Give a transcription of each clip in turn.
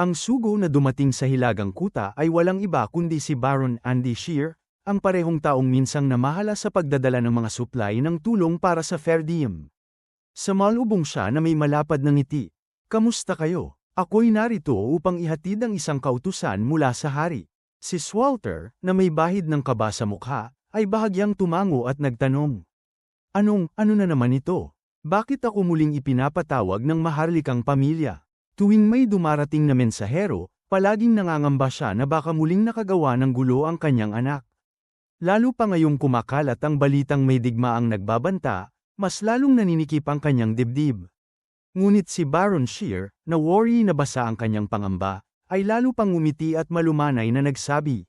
Ang sugo na dumating sa Hilagang Kuta ay walang iba kundi si Baron Andy Shear, ang parehong taong minsang namahala sa pagdadala ng mga supply ng tulong para sa Fair Diem. Sumalubong siya na may malapad na ngiti. "Kamusta kayo? Ako'y narito upang ihatid ang isang kautusan mula sa hari." Si Swalter, na may bahid ng kaba sa mukha, ay bahagyang tumango at nagtanong. Ano na naman ito? Bakit ako muling ipinapatawag ng maharlikang pamilya?" Tuwing may dumarating na mensahero, palaging nangangamba siya na baka muling nakagawa ng gulo ang kanyang anak. Lalo pa ngayong kumakalat ang balitang may digmaang nagbabanta, mas lalong naninikip ang kanyang dibdib. Ngunit si Baron Shear, na worry na basa ang kanyang pangamba, ay lalo pang ngumiti at malumanay na nagsabi.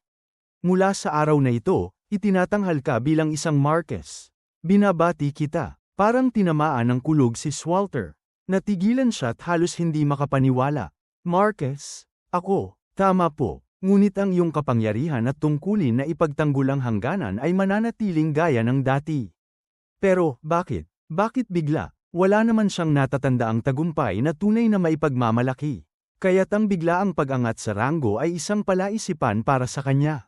"Mula sa araw na ito, itinatanghal ka bilang isang Marquess. Binabati kita." Parang tinamaan ng kulog si Swalter. Natigilan siya at halos hindi makapaniwala. "Marquess? Ako? Tama po. Ngunit ang iyong kapangyarihan at tungkulin na ipagtanggol ang hangganan ay mananatiling gaya ng dati." "Pero, bakit? Bakit bigla?" Wala naman siyang natatandaang tagumpay na tunay na maipagmamalaki. Kaya't ang biglaang pag-angat sa ranggo ay isang palaisipan para sa kanya.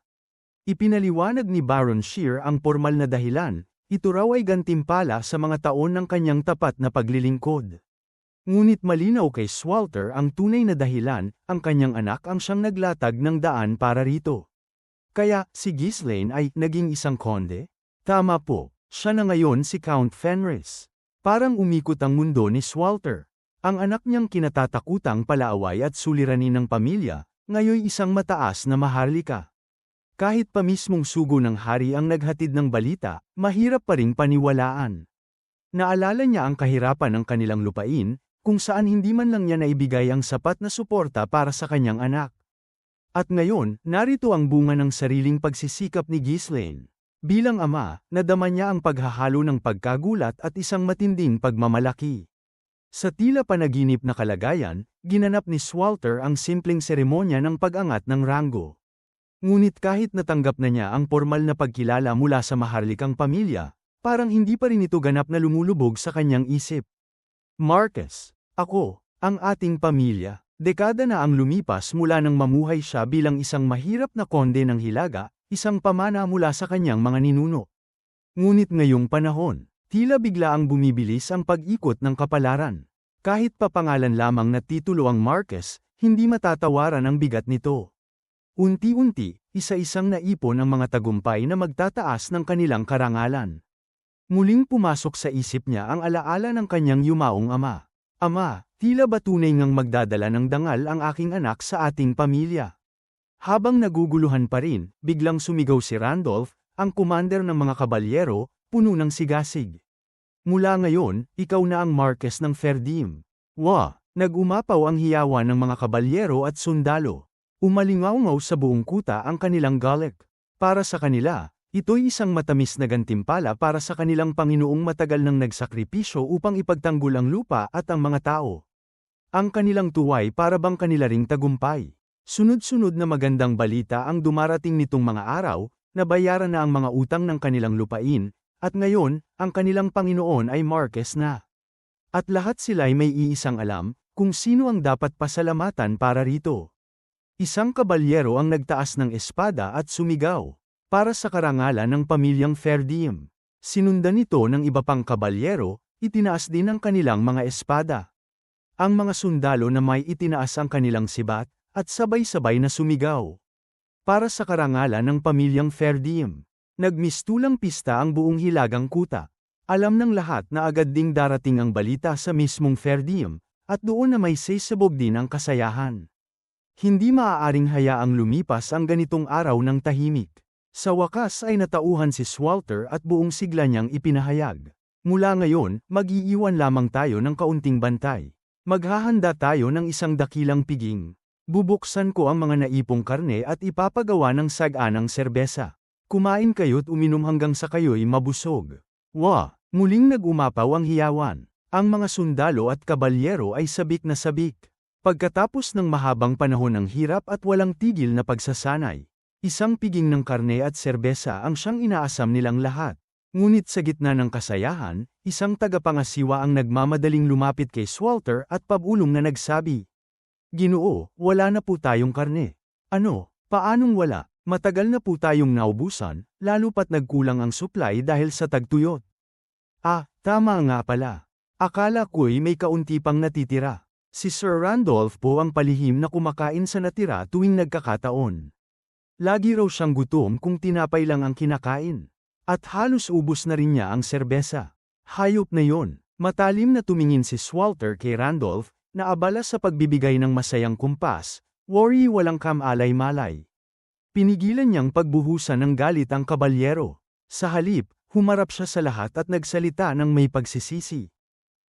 Ipinaliwanag ni Baron Shear ang pormal na dahilan, ito raw ay gantimpala sa mga taon ng kanyang tapat na paglilingkod. Ngunit malinaw kay Swalter ang tunay na dahilan, ang kanyang anak ang siyang naglatag ng daan para rito. Kaya, si Ghislaine ay naging isang konde? Tama po, siya na ngayon si Count Fenris. Parang umikot ang mundo ni Swalter. Ang anak niyang kinatatakutang palaaway at suliranin ng pamilya, ngayon isang mataas na maharlika. Kahit pa mismong sugo ng hari ang naghatid ng balita, mahirap pa ring paniwalaan. Naalala niya ang kahirapan ng kanilang lupain, kung saan hindi man lang niya naibigay ang sapat na suporta para sa kanyang anak. At ngayon, narito ang bunga ng sariling pagsisikap ni Ghislaine. Bilang ama, nadama niya ang paghahalo ng pagkagulat at isang matinding pagmamalaki. Sa tila panaginip na kalagayan, ginanap ni Swalter ang simpleng seremonya ng pag-angat ng ranggo. Ngunit kahit natanggap na niya ang formal na pagkilala mula sa maharlikang pamilya, parang hindi pa rin ito ganap na lumulubog sa kanyang isip. "Marquess, ako, ang ating pamilya." Dekada na ang lumipas mula nang mamuhay siya bilang isang mahirap na konde ng Hilaga, isang pamana mula sa kanyang mga ninuno. Ngunit ngayong panahon, tila biglaang bumibilis ang pag-ikot ng kapalaran. Kahit pa pangalan lamang na titulo ang Marquess, hindi matatawaran ang bigat nito. Unti-unti, isa-isang naipon ang mga tagumpay na magtataas ng kanilang karangalan. Muling pumasok sa isip niya ang alaala ng kanyang yumaong ama. "Ama, tila ba tunay ngang magdadala ng dangal ang aking anak sa ating pamilya?" Habang naguguluhan pa rin, biglang sumigaw si Randolph, ang commander ng mga kabalyero, puno ng sigasig. "Mula ngayon, ikaw na ang Marquess ng Fair Diem." Wah! Nag-umapaw ang hiyawan ng mga kabalyero at sundalo. Umalingaungaw sa buong kuta ang kanilang galit. Para sa kanila, ito'y isang matamis na gantimpala para sa kanilang Panginoong matagal nang nagsakripisyo upang ipagtanggol ang lupa at ang mga tao. Ang kanilang tuway para bang kanila ring tagumpay. Sunod-sunod na magandang balita ang dumarating nitong mga araw, nabayaran na ang mga utang ng kanilang lupain, at ngayon, ang kanilang Panginoon ay Marquess na. At lahat sila'y may iisang alam, kung sino ang dapat pasalamatan para rito. Isang kabalyero ang nagtaas ng espada at sumigaw. Para sa karangalan ng pamilyang Fair Diem. Sinundan nito ng iba pang kabalyero, itinaas din ang kanilang mga espada. Ang mga sundalo na may itinaas ang kanilang sibat, at sabay-sabay na sumigaw. Para sa karangalan ng pamilyang Fair Diem. Nagmistulang pista ang buong Hilagang Kuta. Alam ng lahat na agad ding darating ang balita sa mismong Fair Diem, at doon na may sisabog din ang kasayahan. Hindi maaaring hayaang lumipas ang ganitong araw ng tahimik. Sa wakas ay natauhan si Swalter at buong sigla niyang ipinahayag. "Mula ngayon, mag-iiwan lamang tayo ng kaunting bantay. Maghahanda tayo ng isang dakilang piging. Bubuksan ko ang mga naipong karne at ipapagawa ng sag-anang serbesa. Kumain kayo't uminom hanggang sa kayo'y mabusog." Wah! Muling nag-umapaw ang hiyawan. Ang mga sundalo at kabalyero ay sabik na sabik. Pagkatapos ng mahabang panahon ng hirap at walang tigil na pagsasanay, isang piging ng karne at serbesa ang siyang inaasam nilang lahat. Ngunit sa gitna ng kasayahan, isang tagapangasiwa ang nagmamadaling lumapit kay Swalter at pabulong na nagsabi, Ginoo, wala na po tayong karne. Ano, paanong wala? Matagal na po tayong naubusan, lalo pat nagkulang ang supply dahil sa tagtuyot. Ah, tama nga pala. Akala ko'y may kaunti pang natitira. Si Sir Randolph po ang palihim na kumakain sa natira tuwing nagkakataon. Lagi raw siyang gutom kung tinapay lang ang kinakain. At halos ubos na rin niya ang serbesa. Hayop na yon. Matalim na tumingin si Swalter kay Randolph, na abala sa pagbibigay ng masayang kumpas, worry walang kamalay-malay. Pinigilan niyang pagbuhusan ng galit ang kabalyero. Sa halip, humarap siya sa lahat at nagsalita ng may pagsisisi.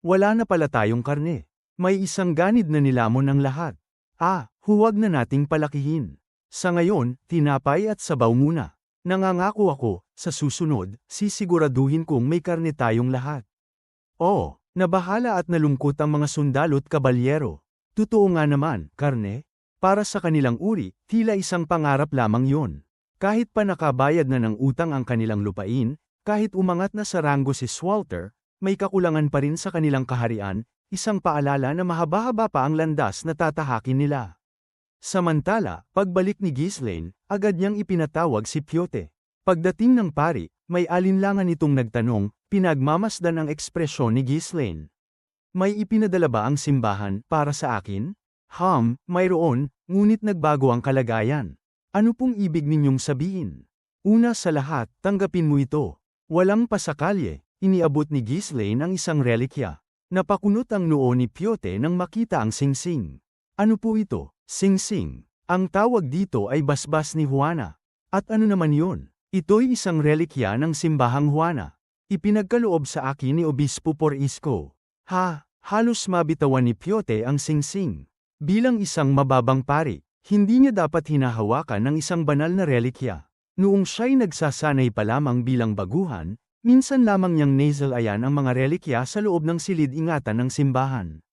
Wala na pala tayong karne. May isang ganid na nilamon ang lahat. Ah, huwag na nating palakihin. Sa ngayon, tinapay at sabaw muna. Nangangako ako, sa susunod, sisiguraduhin kong may karne tayong lahat. Oh, nabahala at nalungkot ang mga sundalo't kabalyero. Totoo nga naman, karne. Para sa kanilang uri, tila isang pangarap lamang yon. Kahit pa nakabayad na ng utang ang kanilang lupain, kahit umangat na sa ranggo si Swalter, may kakulangan pa rin sa kanilang kaharian, isang paalala na mahaba-haba pa ang landas na tatahakin nila. Samantala, pagbalik ni Ghislaine, agad niyang ipinatawag si Pyote. Pagdating ng pari, may alinlangan itong nagtanong, pinagmamasdan ang ekspresyon ni Ghislaine. May ipinadala ba ang simbahan para sa akin? Mayroon, ngunit nagbago ang kalagayan. Ano pong ibig ninyong sabihin? Una sa lahat, tanggapin mo ito. Walang pasakalye, iniabot ni Ghislaine ang isang relikya. Napakunot ang noo ni Pyote nang makita ang singsing. Ano po ito? Singsing. Ang tawag dito ay basbas ni Juana. At ano naman yon? Ito'y isang relikya ng simbahang Juana. Ipinagkaloob sa akin ni Obispo Porisco. Halos mabitawan ni Pyote ang singsing. Bilang isang mababang pari, hindi niya dapat hinahawakan ng isang banal na relikya. Noong siya'y nagsasanay pa lamang bilang baguhan, minsan lamang niyang nasalayan ang mga relikya sa loob ng silid-ingatan ng simbahan.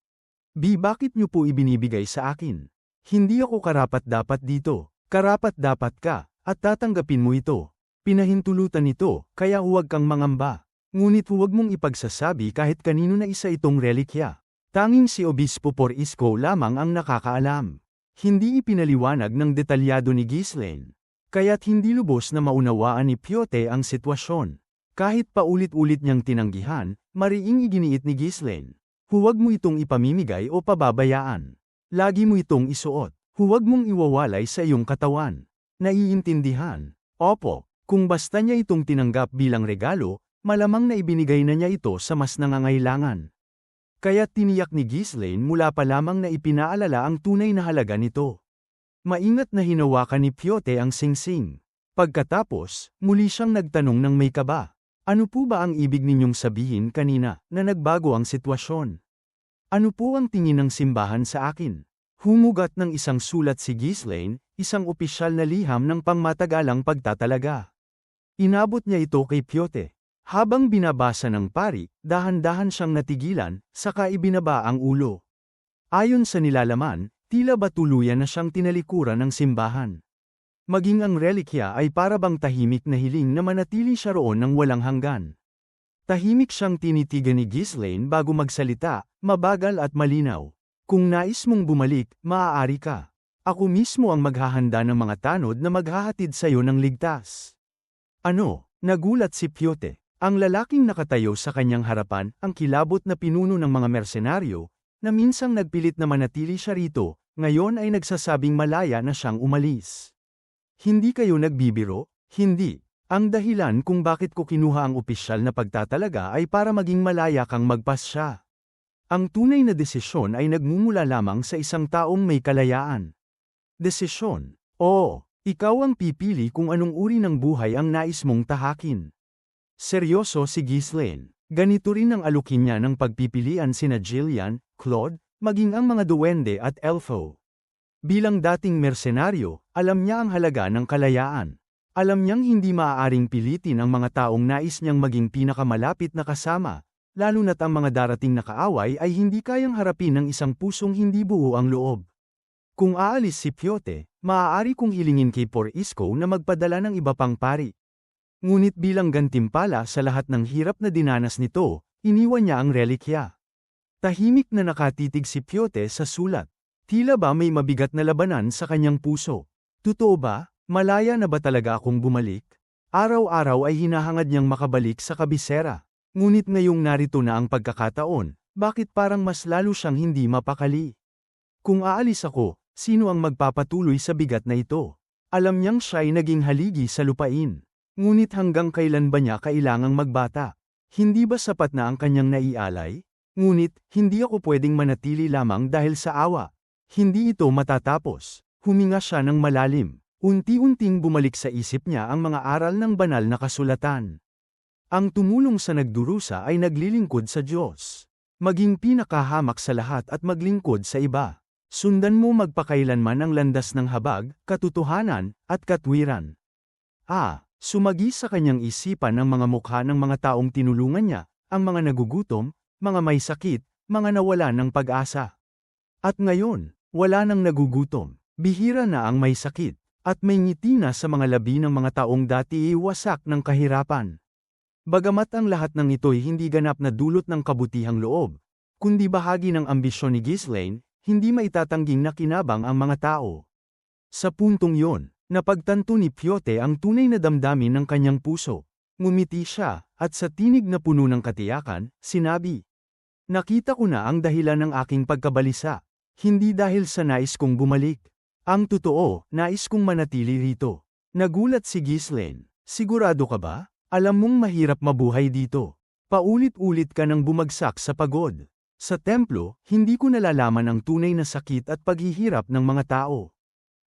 Bakit niyo po ibinibigay sa akin? Hindi ako karapat-dapat dito. Karapat-dapat ka, at tatanggapin mo ito. Pinahintulutan ito, kaya huwag kang mangamba. Ngunit huwag mong ipagsasabi kahit kanino na isa itong relikya. Tanging si Obispo Porisco lamang ang nakakaalam. Hindi ipinaliwanag ng detalyado ni Ghislaine. Kaya't hindi lubos na maunawaan ni Pyote ang sitwasyon. Kahit paulit-ulit niyang tinanggihan, mariing iginiit ni Ghislaine. Huwag mo itong ipamimigay o pababayaan. Lagi mo itong isuot. Huwag mong iwawalay sa iyong katawan. Naiintindihan? Opo, kung basta niya itong tinanggap bilang regalo, malamang na ibinigay na niya ito sa mas nangangailangan. Kaya tiniyak ni Ghislaine mula pa lamang na ipinaalala ang tunay na halaga nito. Maingat na hinawakan ni Pyote ang singsing. Pagkatapos, muli siyang nagtanong ng may kaba. Ano po ba ang ibig ninyong sabihin kanina na nagbago ang sitwasyon? Ano po ang tingin ng simbahan sa akin? Humugat ng isang sulat si Ghislaine, isang opisyal na liham ng pangmatagalang pagtatalaga. Inabot niya ito kay Pyote. Habang binabasa ng pari, dahan-dahan siyang natigilan, saka ibinaba ang ulo. Ayon sa nilalaman, tila ba tuluyan na siyang tinalikuran ng simbahan. Maging ang relikya ay parabang tahimik na hiling na manatili siya roon ng walang hanggan. Tahimik siyang tinitigan ni Ghislaine bago magsalita, mabagal at malinaw. Kung nais mong bumalik, maaari ka. Ako mismo ang maghahanda ng mga tanod na maghahatid sa iyo ng ligtas. Ano? Nagulat si Pyote. Ang lalaking nakatayo sa kanyang harapan, ang kilabot na pinuno ng mga mersenaryo, na minsang nagpilit na manatili siya rito, ngayon ay nagsasabing malaya na siyang umalis. Hindi kayo nagbibiro? Hindi. Ang dahilan kung bakit ko kinuha ang opisyal na pagtatalaga ay para maging malaya kang magpasya. Ang tunay na desisyon ay nagmumula lamang sa isang taong may kalayaan. Desisyon? Oo, ikaw ang pipili kung anong uri ng buhay ang nais mong tahakin. Seryoso si Ghislaine. Ganito rin ang alukin niya ng pagpipilian sina Jillian, Claude, maging ang mga duwende at elfo. Bilang dating mersenaryo, alam niya ang halaga ng kalayaan. Alam niyang hindi maaaring pilitin ang mga taong nais niyang maging pinakamalapit na kasama, lalo na't ang mga darating na kaaway ay hindi kayang harapin ng isang pusong hindi buo ang loob. Kung aalis si Pyote, maaari kong hilingin kay Porisco na magpadala ng iba pang pari. Ngunit bilang gantimpala sa lahat ng hirap na dinanas nito, iniwan niya ang relikya. Tahimik na nakatitig si Pyote sa sulat. Tila ba may mabigat na labanan sa kanyang puso? Totoo ba? Malaya na ba talaga akong bumalik? Araw-araw ay hinahangad niyang makabalik sa kabisera. Ngunit ngayong narito na ang pagkakataon, bakit parang mas lalo siyang hindi mapakali? Kung aalis ako, sino ang magpapatuloy sa bigat na ito? Alam niyang siya'y naging haligi sa lupain. Ngunit hanggang kailan ba niya kailangang magbata? Hindi ba sapat na ang kanyang naialay? Ngunit, hindi ako pwedeng manatili lamang dahil sa awa. Hindi ito matatapos. Huminga siya ng malalim. Unti-unting bumalik sa isip niya ang mga aral ng banal na kasulatan. Ang tumulong sa nagdurusa ay naglilingkod sa Diyos. Maging pinakahamak sa lahat at maglingkod sa iba. Sundan mo magpakailanman ang landas ng habag, katotohanan, at katwiran. Sumagi sa kanyang isipan ang mga mukha ng mga taong tinulungan niya, ang mga nagugutom, mga may sakit, mga nawala ng pag-asa. At ngayon, wala nang nagugutom, bihira na ang may sakit, at may ngiti na sa mga labi ng mga taong dati wasak ng kahirapan. Bagamat ang lahat ng ito'y hindi ganap na dulot ng kabutihang loob, kundi bahagi ng ambisyon ni Ghislaine, hindi maitatangging nakinabang ang mga tao. Sa puntong yon, napagtanto ni Piote ang tunay na damdamin ng kanyang puso. Ngumiti siya, at sa tinig na puno ng katiyakan, sinabi, "Nakita ko na ang dahilan ng aking pagkabalisa. Hindi dahil sa nais kong bumalik. Ang totoo, nais kong manatili rito." Nagulat si Ghislaine. "Sigurado ka ba? Alam mong mahirap mabuhay dito. Paulit-ulit ka nang bumagsak sa pagod. Sa templo, hindi ko nalalaman ang tunay na sakit at paghihirap ng mga tao.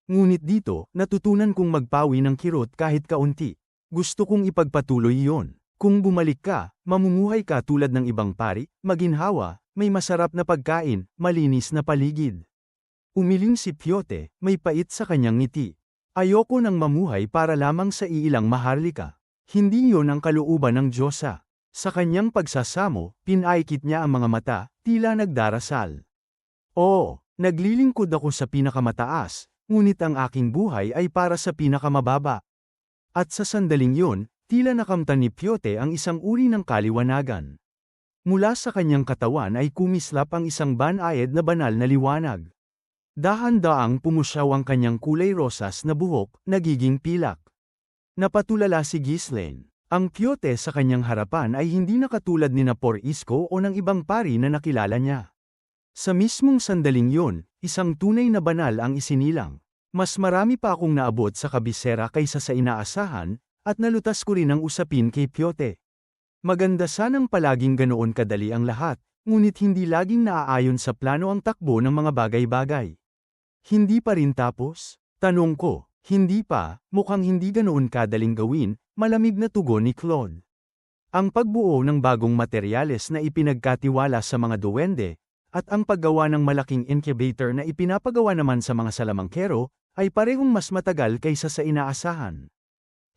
Ngunit dito, natutunan kong magpawi ng kirot kahit kaunti. Gusto kong ipagpatuloy iyon. Kung bumalik ka, mamumuhay ka tulad ng ibang pari, maginhawa, may masarap na pagkain, malinis na paligid." Umiling si Piote, may pait sa kanyang ngiti. "Ayoko nang mamuhay para lamang sa iilang maharlika. Hindi iyon ang kalooban ng Diyosa." Sa kanyang pagsasamo, pinaikit niya ang mga mata, tila nagdarasal. "Oo, naglilingkod ako sa pinakamataas, ngunit ang aking buhay ay para sa pinakamababa." At sa sandaling yun, tila nakamtan ni Piote ang isang uri ng kaliwanagan. Mula sa kanyang katawan ay kumislap ang isang banayad na banal na liwanag. Dahan-daang pumusyaw ang kanyang kulay rosas na buhok, nagiging pilak. Napatulala si Ghislaine. Ang Piote sa kanyang harapan ay hindi na katulad ni Por Isko o ng ibang pari na nakilala niya. Sa mismong sandaling yun, isang tunay na banal ang isinilang. Mas marami pa akong naabot sa kabisera kaysa sa inaasahan, at nalutas ko rin ang usapin kay Piote. Maganda sanang palaging ganoon kadali ang lahat, ngunit hindi laging naaayon sa plano ang takbo ng mga bagay-bagay. "Hindi pa rin tapos?" Tanong ko. "Hindi pa, mukhang hindi ganoon kadaling gawin," malamig na tugon ni Claude. Ang pagbuo ng bagong materyales na ipinagkatiwala sa mga duwende, at ang paggawa ng malaking incubator na ipinapagawa naman sa mga salamangkero, ay parehong mas matagal kaysa sa inaasahan.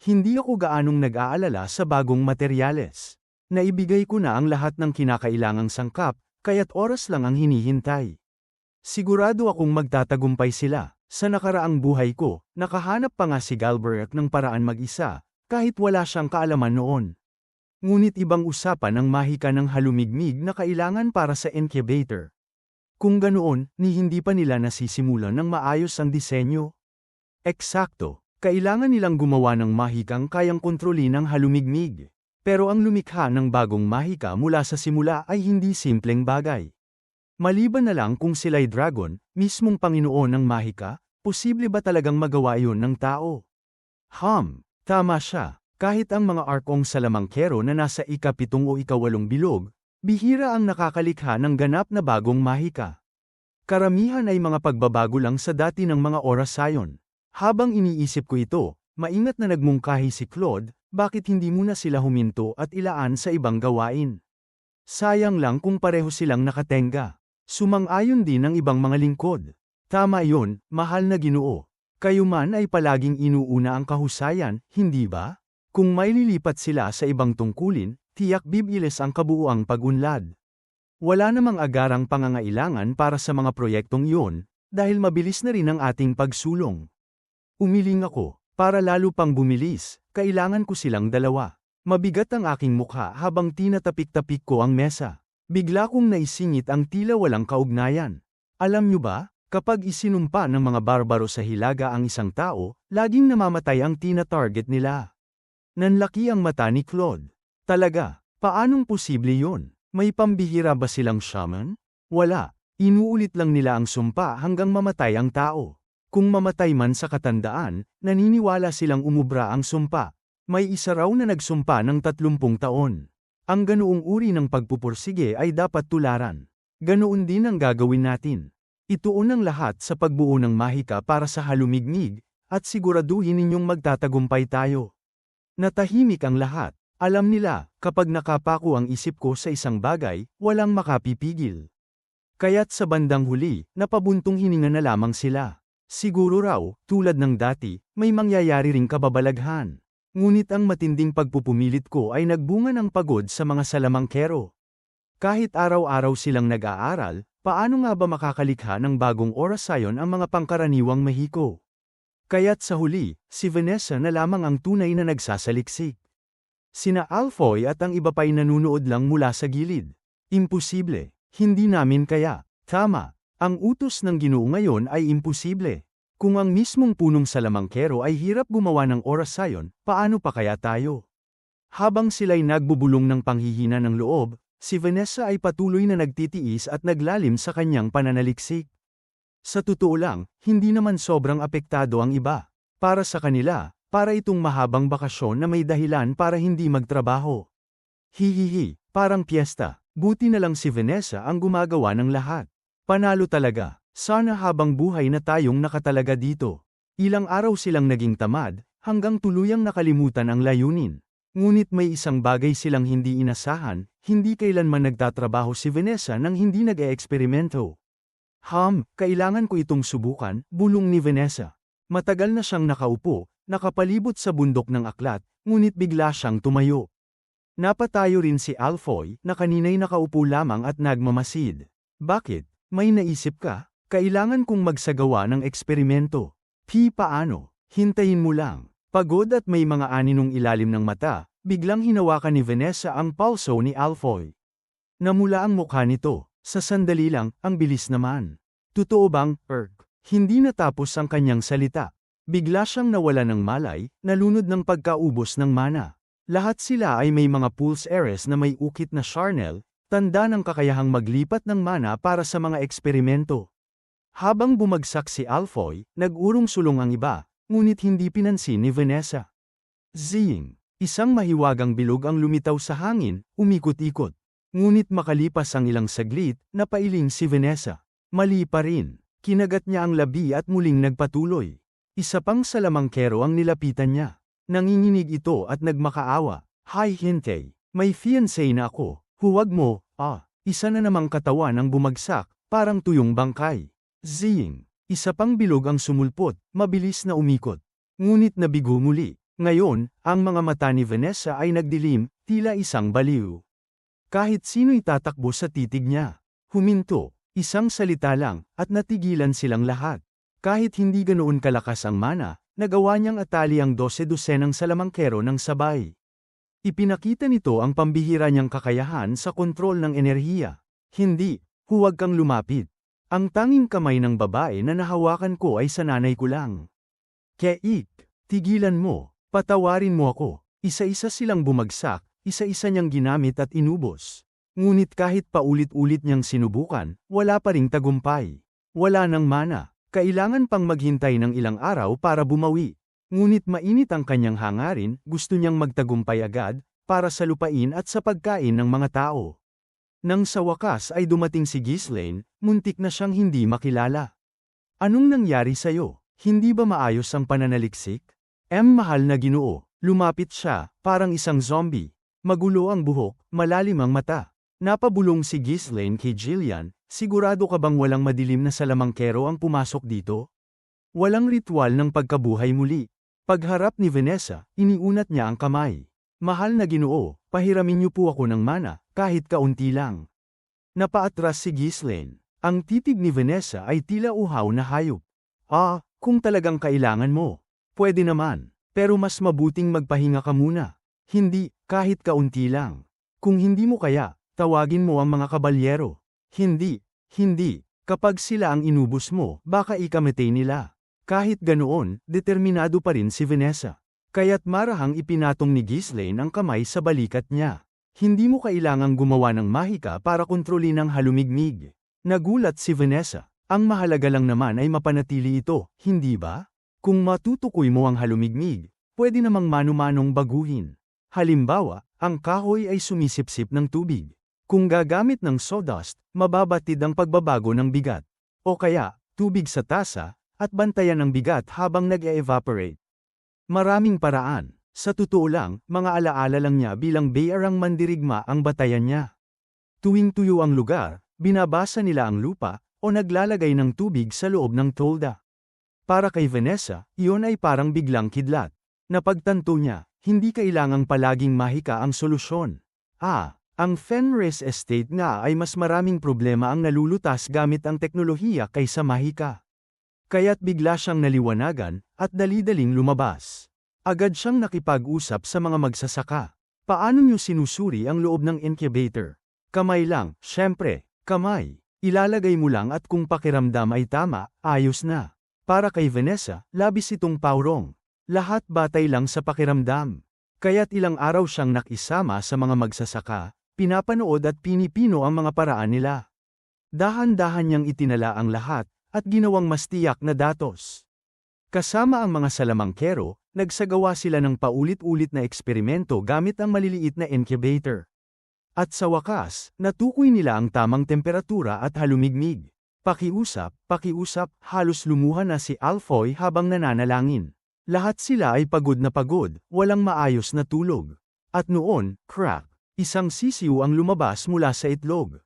Hindi ako gaanong nag-aalala sa bagong materyales. Naibigay ko na ang lahat ng kinakailangang sangkap, kaya't oras lang ang hinihintay. Sigurado akong magtatagumpay sila. Sa nakaraang buhay ko, nakahanap pa nga si Galbraith ng paraan mag-isa, kahit wala siyang kaalaman noon. Ngunit ibang usapan ang mahika ng halumigmig na kailangan para sa incubator. Kung ganoon, ni hindi pa nila nasisimulan ng maayos ang disenyo. Eksakto, kailangan nilang gumawa ng mahikang kayang kontrolin ang halumigmig. Pero ang lumikha ng bagong mahika mula sa simula ay hindi simpleng bagay. Maliban na lang kung sila'y dragon, mismong Panginoon ng mahika, posible ba talagang magawa iyon ng tao? Tama siya. Kahit ang mga arkong salamangkero na nasa ika-7 o ika-8 bilog, bihira ang nakakalikha ng ganap na bagong mahika. Karamihan ay mga pagbabago lang sa dati ng mga orasayon. Habang iniisip ko ito, maingat na nagmungkahi si Claude, bakit hindi muna sila huminto at ilaan sa ibang gawain? Sayang lang kung pareho silang nakatenga. Sumang-ayon din ang ibang mga lingkod. Tama iyon, mahal na Ginoo. Kayo man ay palaging inuuna ang kahusayan, hindi ba? Kung may lilipat sila sa ibang tungkulin, tiyak bibilis ang kabuuang pag-unlad. Wala namang agarang pangangailangan para sa mga proyektong iyon, dahil mabilis na rin ang ating pagsulong. Umiling ako, para lalo pang bumilis, kailangan ko silang dalawa. Mabigat ang aking mukha habang tinatapik-tapik ko ang mesa. Bigla kong naisingit ang tila walang kaugnayan. Alam nyo ba, Kapag isinumpa ng mga barbaro sa hilaga ang isang tao, laging namamatay ang tina-target nila. Nanlaki ang mata ni Claude. Talaga, paanong posible yun? May pambihira ba silang shaman? Wala. Inuulit lang nila ang sumpa hanggang mamatay ang tao. Kung mamatay man sa katandaan, naniniwala silang umubra ang sumpa. May isa raw na nagsumpa ng 30 taon. Ang ganoong uri ng pagpupursige ay dapat tularan. Ganoon din ang gagawin natin. Ituon ang lahat sa pagbuo ng mahika para sa halumigmig, at siguraduhin ninyong magtatagumpay tayo. Natahimik ang lahat. Alam nila, kapag nakapako ang isip ko sa isang bagay, walang makapipigil. Kaya't sa bandang huli, napabuntong hininga na lamang sila. Siguro raw, tulad ng dati, may mangyayari ring kababalaghan. Ngunit ang matinding pagpupumilit ko ay nagbunga ng pagod sa mga salamangkero. Kahit araw-araw silang nag-aaral, paano nga ba makakalikha ng bagong orasayon ang mga pangkaraniwang Mehiko? Kaya't sa huli, si Vanessa na lamang ang tunay na nagsasaliksik. Sina Alfoy at ang iba pa'y nanunood lang mula sa gilid. Imposible. Hindi namin kaya. Tama. Ang utos ng Ginoo ngayon ay imposible. Kung ang mismong punong salamangkero ay hirap gumawa ng orasayon, paano pa kaya tayo? Habang sila'y nagbubulong ng panghihina ng loob, si Vanessa ay patuloy na nagtitiis at naglalim sa kanyang pananaliksik. Sa totoo lang, hindi naman sobrang apektado ang iba. Para sa kanila, para itong mahabang bakasyon na may dahilan para hindi magtrabaho. Hihihi, parang piyesta. Buti na lang si Vanessa ang gumagawa ng lahat. Panalo talaga. Sana habang buhay na tayong nakatalaga dito. Ilang araw silang naging tamad, hanggang tuluyang nakalimutan ang layunin. Ngunit may isang bagay silang hindi inasahan, hindi kailanman nagtatrabaho si Vanessa nang hindi nag-eeksperimento. Kailangan ko itong subukan, bulong ni Vanessa. Matagal na siyang nakaupo, nakapalibot sa bundok ng aklat, ngunit bigla siyang tumayo. Napatayo rin si Alfoy, na kanina'y nakaupo lamang at nagmamasid. Bakit? May naisip ka? Kailangan kong magsagawa ng eksperimento. Paano? Hintayin mo lang. Pagod at may mga aninong ilalim ng mata, biglang hinawakan ni Vanessa ang palso ni Alfoy. Namula ang mukha nito. Sa sandali lang, ang bilis naman. Totoo bang, Hindi natapos ang kanyang salita. Bigla siyang nawala ng malay, nalunod ng pagkaubos ng mana. Lahat sila ay may mga pulse ares na may ukit na charnel, tanda ng kakayahang maglipat ng mana para sa mga eksperimento. Habang bumagsak si Alfoy, nag-urong-sulong ang iba, ngunit hindi pinansin ni Vanessa. Zing! Isang mahiwagang bilog ang lumitaw sa hangin, umikot-ikot. Ngunit makalipas ang ilang saglit, napailing si Vanessa. Mali pa rin. Kinagat niya ang labi at muling nagpatuloy. Isa pang salamangkero ang nilapitan niya. Nanginginig ito at nagmakaawa. Hay hintay, may fiancé na ako. Huwag mo, Isa na namang katawan ang bumagsak, parang tuyong bangkay. Zing! Isa pang bilog ang sumulpot, mabilis na umikot. Ngunit nabigo muli. Ngayon, ang mga mata ni Vanessa ay nagdilim, tila isang baliw. Kahit sino'y tatakbo sa titig niya. Huminto, isang salita lang, at natigilan silang lahat. Kahit hindi ganoon kalakas ang mana, nagawa niyang atali ang 12 salamangkero ng sabay. Ipinakita nito ang pambihira niyang kakayahan sa kontrol ng enerhiya. Hindi, huwag kang lumapit. Ang tanging kamay ng babae na nahawakan ko ay sa nanay ko lang. Keik, tigilan mo, patawarin mo ako. Isa-isa silang bumagsak, isa-isa niyang ginamit at inubos. Ngunit kahit paulit-ulit niyang sinubukan, wala pa ring tagumpay. Wala nang mana, kailangan pang maghintay ng ilang araw para bumawi. Ngunit mainit ang kanyang hangarin, gusto niyang magtagumpay agad, para sa lupain at sa pagkain ng mga tao. Nang sa wakas ay dumating si Ghislaine, muntik na siyang hindi makilala. Anong nangyari sa'yo? Hindi ba maayos ang pananaliksik? Mahal na Ginoo, lumapit siya, parang isang zombie. Magulo ang buhok, malalim ang mata. Napabulong si Ghislaine kay Jillian, sigurado ka bang walang madilim na salamangkero ang pumasok dito? Walang ritual ng pagkabuhay muli. Pagharap ni Vanessa, iniunat niya ang kamay. Mahal na Ginoo, pahiramin niyo po ako ng mana, kahit kaunti lang. Napaatras si Ghislaine. Ang titig ni Vanessa ay tila uhaw na hayop. Kung talagang kailangan mo. Pwede naman, pero mas mabuting magpahinga ka muna. Hindi, kahit kaunti lang. Kung hindi mo kaya, tawagin mo ang mga kabalyero. Hindi, Kapag sila ang inubos mo, baka ikamatay nila. Kahit ganoon, determinado pa rin si Vanessa. Kaya't marahang ipinatong ni Ghislaine ang kamay sa balikat niya. Hindi mo kailangang gumawa ng mahika para kontrolin ang halumigmig. Nagulat si Vanessa. Ang mahalaga lang naman ay mapanatili ito, hindi ba? Kung matutukoy mo ang halumigmig, pwede namang manu-manong baguhin. Halimbawa, ang kahoy ay sumisipsip ng tubig. Kung gagamit ng sawdust, mababatid ang pagbabago ng bigat. O kaya, tubig sa tasa, at bantayan ang bigat habang nag-e-evaporate. Maraming paraan. Sa totoo lang, mga alaala lang niya bilang bayarang mandirigma ang batayan niya. Tuwing tuyo ang lugar, binabasa nila ang lupa, o naglalagay ng tubig sa loob ng tolda. Para kay Vanessa, iyon ay parang biglang kidlat. Napagtanto niya, hindi kailangang palaging mahika ang solusyon. Ang Fenris Estate nga ay mas maraming problema ang nalulutas gamit ang teknolohiya kaysa mahika. Kaya't bigla siyang naliwanagan, at dali-daling lumabas. Agad siyang nakipag-usap sa mga magsasaka. Paano niyo sinusuri ang loob ng incubator? Kamay lang, syempre, kamay. Ilalagay mo lang at kung pakiramdam ay tama, ayos na. Para kay Vanessa, labis itong paurong. Lahat batay lang sa pakiramdam. Kaya't ilang araw siyang nakisama sa mga magsasaka, pinapanood at pinipino ang mga paraan nila. Dahan-dahan niyang itinala ang lahat, at ginawang mas tiyak na datos. Kasama ang mga salamangkero, nagsagawa sila ng paulit-ulit na eksperimento gamit ang maliliit na incubator. At sa wakas, natukoy nila ang tamang temperatura at halumigmig. Pakiusap, halos lumuha na si Alfoy habang nananalangin. Lahat sila ay pagod na pagod, walang maayos na tulog. At noon, crack, isang sisiw ang lumabas mula sa itlog.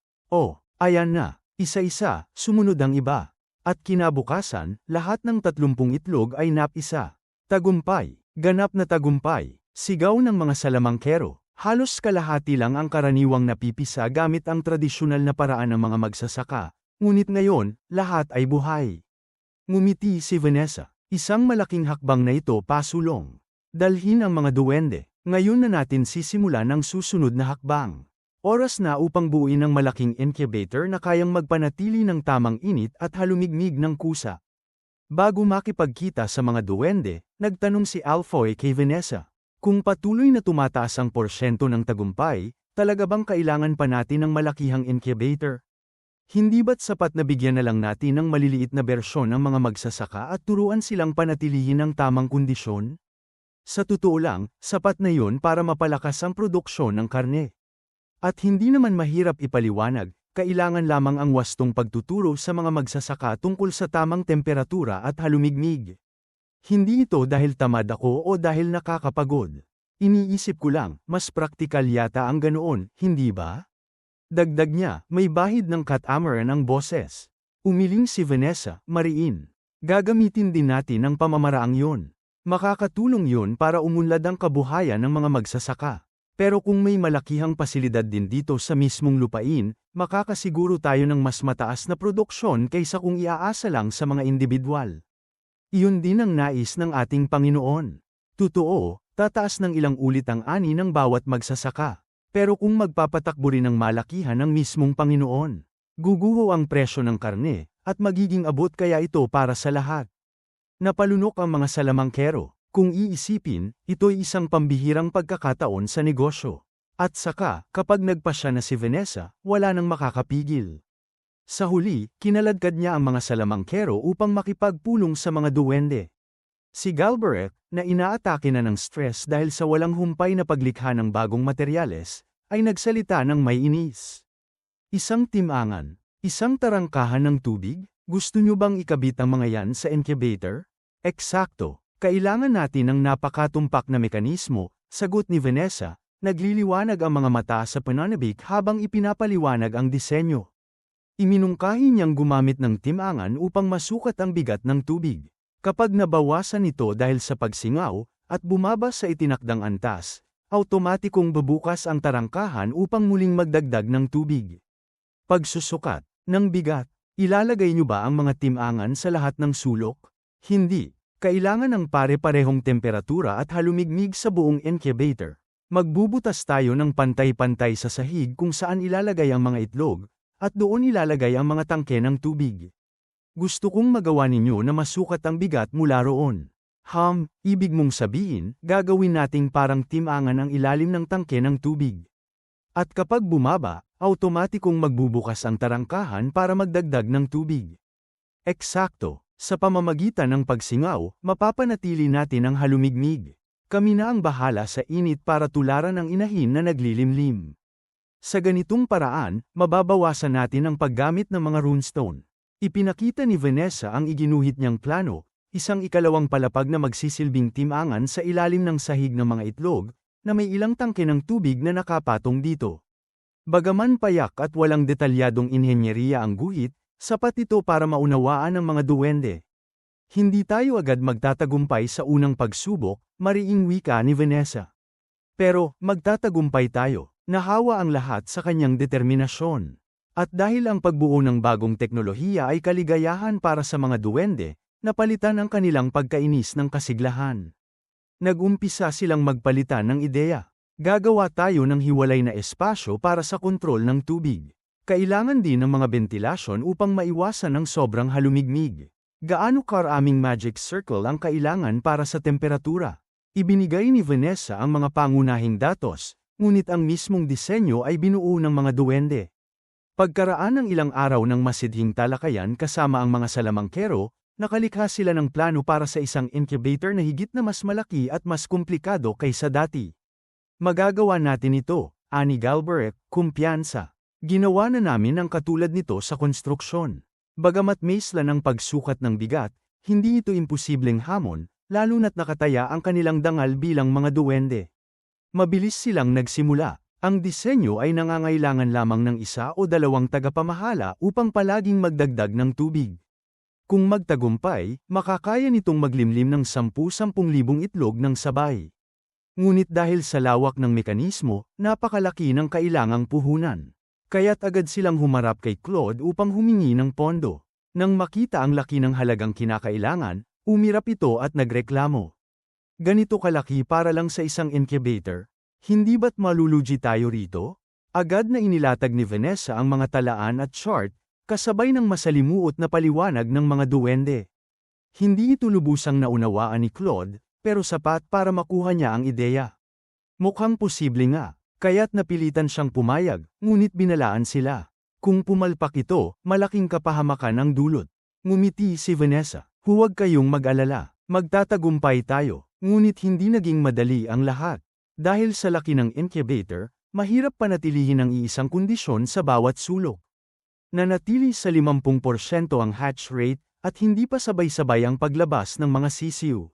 Ayan na, isa-isa, sumunod ang iba. At kinabukasan, lahat ng 30 itlog ay napisa. Tagumpay, ganap na tagumpay, sigaw ng mga salamangkero. Halos kalahati lang ang karaniwang napipisa gamit ang tradisyonal na paraan ng mga magsasaka, ngunit ngayon, lahat ay buhay. Ngumiti si Vanessa. Isang malaking hakbang na ito pasulong. Dalhin ang mga duwende. Ngayon na natin sisimulan ang susunod na hakbang. Oras na upang buuin ang malaking incubator na kayang magpanatili ng tamang init at halumigmig ng kusa. Bago makipagkita sa mga duwende, nagtanong si Alfoy kay Vanessa. Kung patuloy na tumataas ang porsyento ng tagumpay, talaga bang kailangan pa natin ng malakihang incubator? Hindi ba't sapat na bigyan na lang natin ng maliliit na bersyon ng mga magsasaka at turuan silang panatilihin ang tamang kondisyon? Sa totoo lang, sapat na yun para mapalakas ang produksyon ng karne. At hindi naman mahirap ipaliwanag, kailangan lamang ang wastong pagtuturo sa mga magsasaka tungkol sa tamang temperatura at halumigmig. Hindi ito dahil tamad ako o dahil nakakapagod. Iniisip ko lang, mas praktikal yata ang ganoon, hindi ba? Dagdag niya, may bahid ng catamaran ang boses. Umiling si Vanessa, mariin. Gagamitin din natin ang pamamaraang yun. Makakatulong yun para umunlad ang kabuhayan ng mga magsasaka. Pero kung may malakihang pasilidad din dito sa mismong lupain, makakasiguro tayo ng mas mataas na produksyon kaysa kung iaasa lang sa mga individual. Iyon din ang nais ng ating Panginoon. Totoo, tataas ng ilang ulit ang ani ng bawat magsasaka. Pero kung magpapatakbo rin ng malakihan ng mismong Panginoon, guguho ang presyo ng karne, at magiging abot kaya ito para sa lahat. Napalunok ang mga salamangkero. Kung iisipin, ito'y isang pambihirang pagkakataon sa negosyo. At saka, kapag nagpasya na si Vanessa, wala nang makakapigil. Sa huli, kinaladkad niya ang mga salamangkero upang makipagpulong sa mga duwende. Si Galbraith, na inaatake na ng stress dahil sa walang humpay na paglikha ng bagong materyales, ay nagsalita ng may inis. Isang timangan, isang tarangkahan ng tubig, gusto niyo bang ikabit ang mga yan sa incubator? Eksakto, kailangan natin ng napakatumpak na mekanismo, sagot ni Vanessa, nagliliwanag ang mga mata sa pananabik habang ipinapaliwanag ang disenyo. Iminungkahi niyang gumamit ng timangan upang masukat ang bigat ng tubig. Kapag nabawasan ito dahil sa pagsingaw, at bumaba sa itinakdang antas, automatikong babukas ang tarangkahan upang muling magdagdag ng tubig. Pagsusukat ng bigat, ilalagay niyo ba ang mga timangan sa lahat ng sulok? Hindi. Kailangan ng pare-parehong temperatura at halumigmig sa buong incubator. Magbubutas tayo ng pantay-pantay sa sahig kung saan ilalagay ang mga itlog, at doon ilalagay ang mga tangke ng tubig. Gusto kong magawa ninyo na masukat ang bigat mula roon. Ibig mong sabihin, gagawin nating parang timangan ang ilalim ng tangke ng tubig. At kapag bumaba, automatikong magbubukas ang tarangkahan para magdagdag ng tubig. Eksakto, sa pamamagitan ng pagsingaw, mapapanatili natin ang halumigmig. Kami na ang bahala sa init para tularan ang inahin na naglilimlim. Sa ganitong paraan, mababawasan natin ang paggamit ng mga runestone. Ipinakita ni Vanessa ang iginuhit niyang plano, isang ikalawang palapag na magsisilbing timangan sa ilalim ng sahig ng mga itlog, na may ilang tangke ng tubig na nakapatong dito. Bagaman payak at walang detalyadong inhenyeriya ang guhit, sapat ito para maunawaan ng mga duwende. Hindi tayo agad magtatagumpay sa unang pagsubok, mariing wika ni Vanessa. Pero, magtatagumpay tayo, nahawa ang lahat sa kanyang determinasyon. At dahil ang pagbuo ng bagong teknolohiya ay kaligayahan para sa mga duwende, napalitan ang kanilang pagkainis ng kasiglahan. Nag-umpisa silang magpalitan ng ideya. Gagawa tayo ng hiwalay na espasyo para sa kontrol ng tubig. Kailangan din ng mga ventilasyon upang maiwasan ang sobrang halumigmig. Gaano karaming magic circle ang kailangan para sa temperatura? Ibinigay ni Vanessa ang mga pangunahing datos, ngunit ang mismong disenyo ay binuo ng mga duwende. Pagkaraan ng ilang araw ng masidhing talakayan kasama ang mga salamangkero, nakalikha sila ng plano para sa isang incubator na higit na mas malaki at mas komplikado kaysa dati. Magagawa natin ito, ani Galbraith, kumpiyansa. Ginawa na namin ang katulad nito sa konstruksyon. Bagamat maisla ng pagsukat ng bigat, hindi ito imposibleng hamon, lalo na't nakataya ang kanilang dangal bilang mga duwende. Mabilis silang nagsimula. Ang disenyo ay nangangailangan lamang ng isa o dalawang tagapamahala upang palaging magdagdag ng tubig. Kung magtagumpay, makakaya nitong maglimlim ng 10,000 itlog ng sabay. Ngunit dahil sa lawak ng mekanismo, napakalaki ng kailangang puhunan. Kaya't agad silang humarap kay Claude upang humingi ng pondo. Nang makita ang laki ng halagang kinakailangan, umirap ito at nagreklamo. Ganito kalaki para lang sa isang incubator? Hindi ba't malulugi tayo rito? Agad na inilatag ni Vanessa ang mga talaan at chart, kasabay ng masalimuot na paliwanag ng mga duwende. Hindi ito lubusang naunawaan ni Claude, pero sapat para makuha niya ang ideya. Mukhang posible nga, kaya't napilitan siyang pumayag, ngunit binalaan sila. Kung pumalpak ito, malaking kapahamakan ang dulot. Ngumiti si Vanessa, huwag kayong mag-alala, magtatagumpay tayo, ngunit hindi naging madali ang lahat. Dahil sa laki ng incubator, mahirap panatilihin ang iisang kondisyon sa bawat sulok. Nanatili sa 50% ang hatch rate, at hindi pa sabay-sabay ang paglabas ng mga sisiw.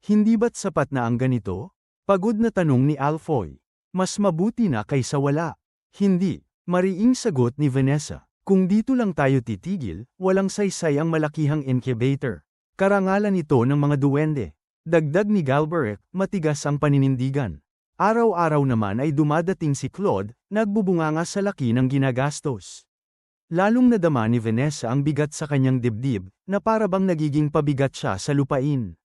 Hindi ba't sapat na ang ganito? Pagod na tanong ni Alfoy. Mas mabuti na kaysa wala. Hindi, mariing sagot ni Vanessa. Kung dito lang tayo titigil, walang saysay ang malakihang incubator. Karangalan ito ng mga duwende. Dagdag ni Galbraith, matigas ang paninindigan. Araw-araw naman ay dumadating si Claude, nagbubunganga sa laki ng ginagastos. Lalong nadama ni Vanessa ang bigat sa kanyang dibdib, na parabang nagiging pabigat siya sa lupain.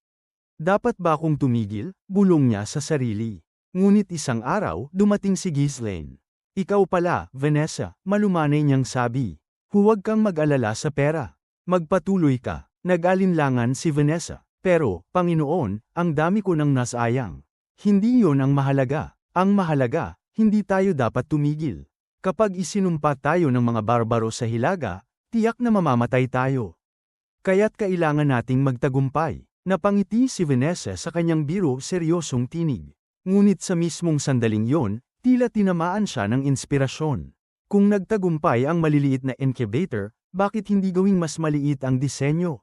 Dapat ba akong tumigil? Bulong niya sa sarili. Ngunit isang araw, dumating si Ghislaine. Ikaw pala, Vanessa, malumanay niyang sabi. Huwag kang mag-alala sa pera. Magpatuloy ka. Nag-alinlangan si Vanessa. Pero, Panginoon, ang dami ko nang nasayang. Hindi yon ang mahalaga. Ang mahalaga, hindi tayo dapat tumigil. Kapag isinumpa tayo ng mga barbaro sa hilaga, tiyak na mamamatay tayo. Kaya't kailangan nating magtagumpay. Napangiti si Vanessa sa kanyang biro seryosong tinig. Ngunit sa mismong sandaling yon, tila tinamaan siya ng inspirasyon. Kung nagtagumpay ang maliliit na incubator, bakit hindi gawing mas maliit ang disenyo?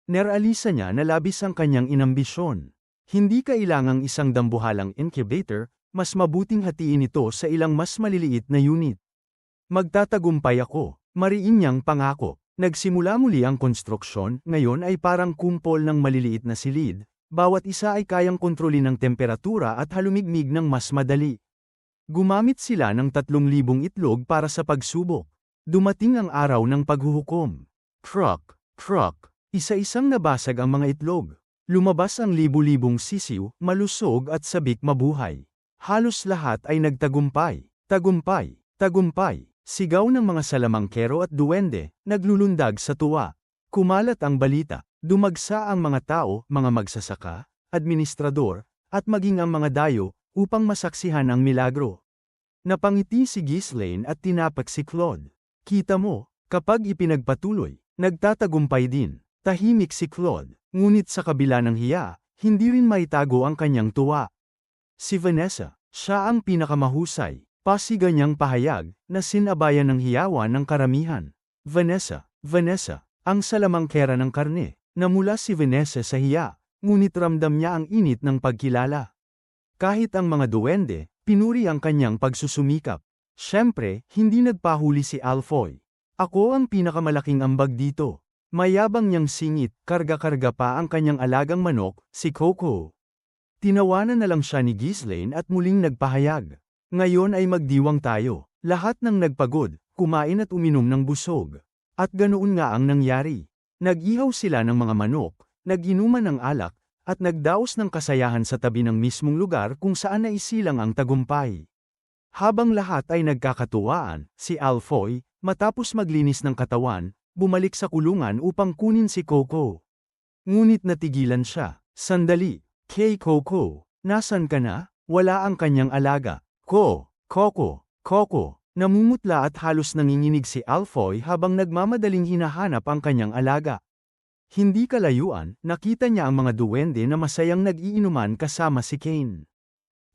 Neralisa niya na labis ang kanyang inambisyon. Hindi kailangang isang dambuhalang incubator, mas mabuting hatiin ito sa ilang mas maliliit na unit. Magtatagumpay ako, mariin niyang pangako. Nagsimula muli ang konstruksyon, ngayon ay parang kumpol ng maliliit na silid, bawat isa ay kayang kontrolin ng temperatura at halumigmig ng mas madali. Gumamit sila ng 3,000 itlog para sa pagsubok. Dumating ang araw ng paghuhukom. Krok, krok, isa-isang nabasag ang mga itlog. Lumabas ang libu-libong sisiw, malusog at sabik mabuhay. Halos lahat ay nagtagumpay. Tagumpay, tagumpay. Sigaw ng mga salamangkero at duwende, naglulundag sa tuwa. Kumalat ang balita, dumagsa ang mga tao, mga magsasaka, administrador, at maging ang mga dayo, upang masaksihan ang milagro. Napangiti si Ghislaine at tinapak si Claude. Kita mo, kapag ipinagpatuloy, nagtatagumpay din. Tahimik si Claude, ngunit sa kabila ng hiya, hindi rin maitago ang kanyang tuwa. Si Vanessa, siya ang pinakamahusay, pasiga niyang pahayag, na sinabayan ng hiyawan ng karamihan. Vanessa, ang salamangkera ng karne, namula si Vanessa sa hiya, ngunit ramdam niya ang init ng pagkilala. Kahit ang mga duwende, pinuri ang kanyang pagsusumikap. Siyempre, hindi nagpahuli si Alfoy. Ako ang pinakamalaking ambag dito. Mayabang niyang singit, karga-karga pa ang kanyang alagang manok, si Coco. Tinawanan na lang siya ni Ghislaine at muling nagpahayag. Ngayon ay magdiwang tayo. Lahat ng nagpagod, kumain at uminom ng busog. At ganoon nga ang nangyari. Nag-ihaw sila ng mga manok, nag-inuman ng alak, at nagdaos ng kasayahan sa tabi ng mismong lugar kung saan naisilang ang tagumpay. Habang lahat ay nagkakatuwaan, si Alfoy, matapos maglinis ng katawan, bumalik sa kulungan upang kunin si Coco. Ngunit natigilan siya. Sandali, kay Coco, nasan ka na? Wala ang kanyang alaga. Coco. Namumutla at halos nanginginig si Alfoy habang nagmamadaling hinahanap ang kanyang alaga. Hindi kalayuan, nakita niya ang mga duwende na masayang nag-iinuman kasama si Kane.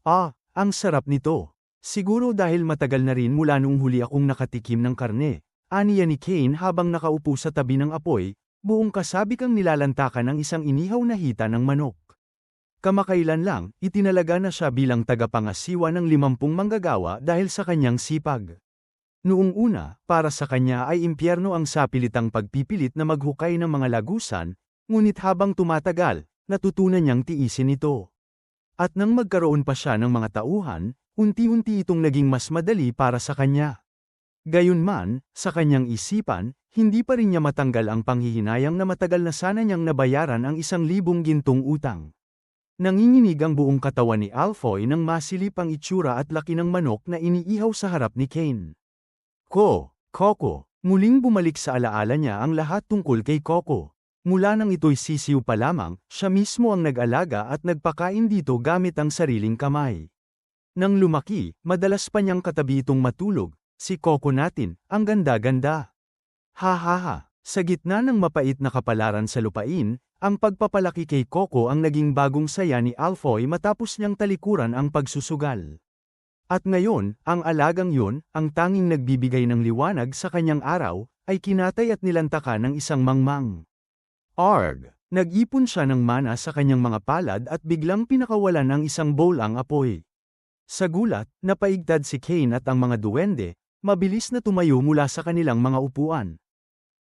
Ang sarap nito. Siguro dahil matagal na rin mula noong huli akong nakatikim ng karne. Aniya ni Kane habang nakaupo sa tabi ng apoy, buong kasabikang nilalantakan ng isang inihaw na hita ng manok. Kamakailan lang, itinalaga na siya bilang tagapangasiwa ng 50 manggagawa dahil sa kanyang sipag. Noong una, para sa kanya ay impyerno ang sapilitang pagpipilit na maghukay ng mga lagusan, ngunit habang tumatagal, natutunan niyang tiisin ito. At nang magkaroon pa siya ng mga tauhan, unti-unti itong naging mas madali para sa kanya. Gayunman, sa kanyang isipan, hindi pa rin niya matanggal ang panghihinayang na matagal na sana niyang nabayaran ang 1,000 gintong utang. Nanginginig ang buong katawan ni Alfoy nang masilip ang itsura at laki ng manok na iniihaw sa harap ni Kane. Coco, muling bumalik sa alaala niya ang lahat tungkol kay Coco. Mula nang ito'y sisiw pa lamang, siya mismo ang nag-alaga at nagpakain dito gamit ang sariling kamay. Nang lumaki, madalas pa niyang katabi itong matulog. Si Coco natin, ang ganda-ganda. Sa gitna ng mapait na kapalaran sa lupain, ang pagpapalaki kay Coco ang naging bagong saya ni Alfoy matapos niyang talikuran ang pagsusugal. At ngayon, ang alagang yun, ang tanging nagbibigay ng liwanag sa kanyang araw, ay kinatay at nilantakan ng isang mangmang. Nag-ipon siya ng mana sa kanyang mga palad at biglang pinakawalan ng isang bowl ang apoy. Sa gulat, napaigtad si Kane at ang mga duwende, mabilis na tumayo mula sa kanilang mga upuan.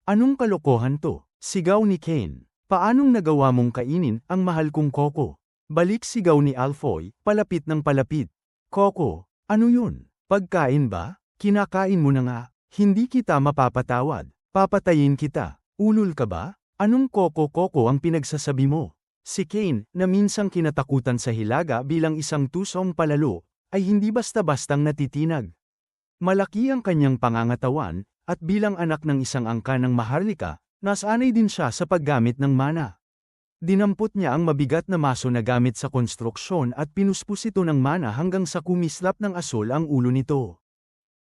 Anong kalokohan to? Sigaw ni Kane. Paanong nagawa mong kainin ang mahal kong Coco? Balik sigaw ni Alfoy, palapit ng palapit. Coco, ano yun? Pagkain ba? Kinakain mo na nga. Hindi kita mapapatawad. Papatayin kita. Ulol ka ba? Anong Coco ang pinagsasabi mo? Si Kane, na minsang kinatakutan sa hilaga bilang isang tusong palalo, ay hindi basta-bastang natitinag. Malaki ang kanyang pangangatawan, at bilang anak ng isang angka ng maharlika, nasanay din siya sa paggamit ng mana. Dinampot niya ang mabigat na maso na gamit sa konstruksyon at pinuspos ito ng mana hanggang sa kumislap ng asol ang ulo nito.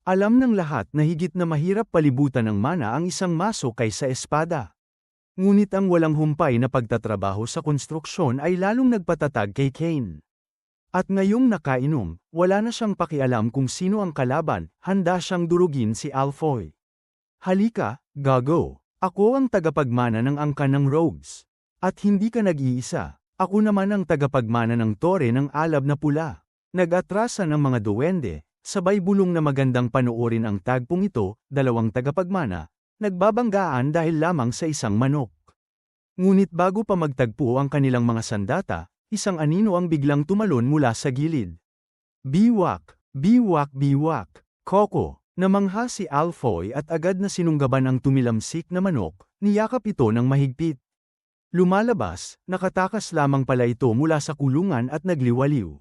Alam ng lahat na higit na mahirap palibutan ng mana ang isang maso kaysa espada. Ngunit ang walang humpay na pagtatrabaho sa konstruksyon ay lalong nagpatatag kay Kane. At ngayong nakainom, wala na siyang pakialam kung sino ang kalaban, handa siyang durugin si Alfoy. Halika, gago. Ako ang tagapagmana ng angka ng Rogues. At hindi ka nag-iisa. Ako naman ang tagapagmana ng tore ng alab na pula. Nag-atrasa ng mga duwende, sabay bulong na magandang panoorin ang tagpong ito, dalawang tagapagmana, nagbabanggaan dahil lamang sa isang manok. Ngunit bago pa magtagpo ang kanilang mga sandata, isang anino ang biglang tumalon mula sa gilid. Biwak! Coco! Namangha si Alfoy at agad na sinunggaban ang tumilamsik na manok, niyakap ito ng mahigpit. Lumalabas, nakatakas lamang pala ito mula sa kulungan at nagliwaliw.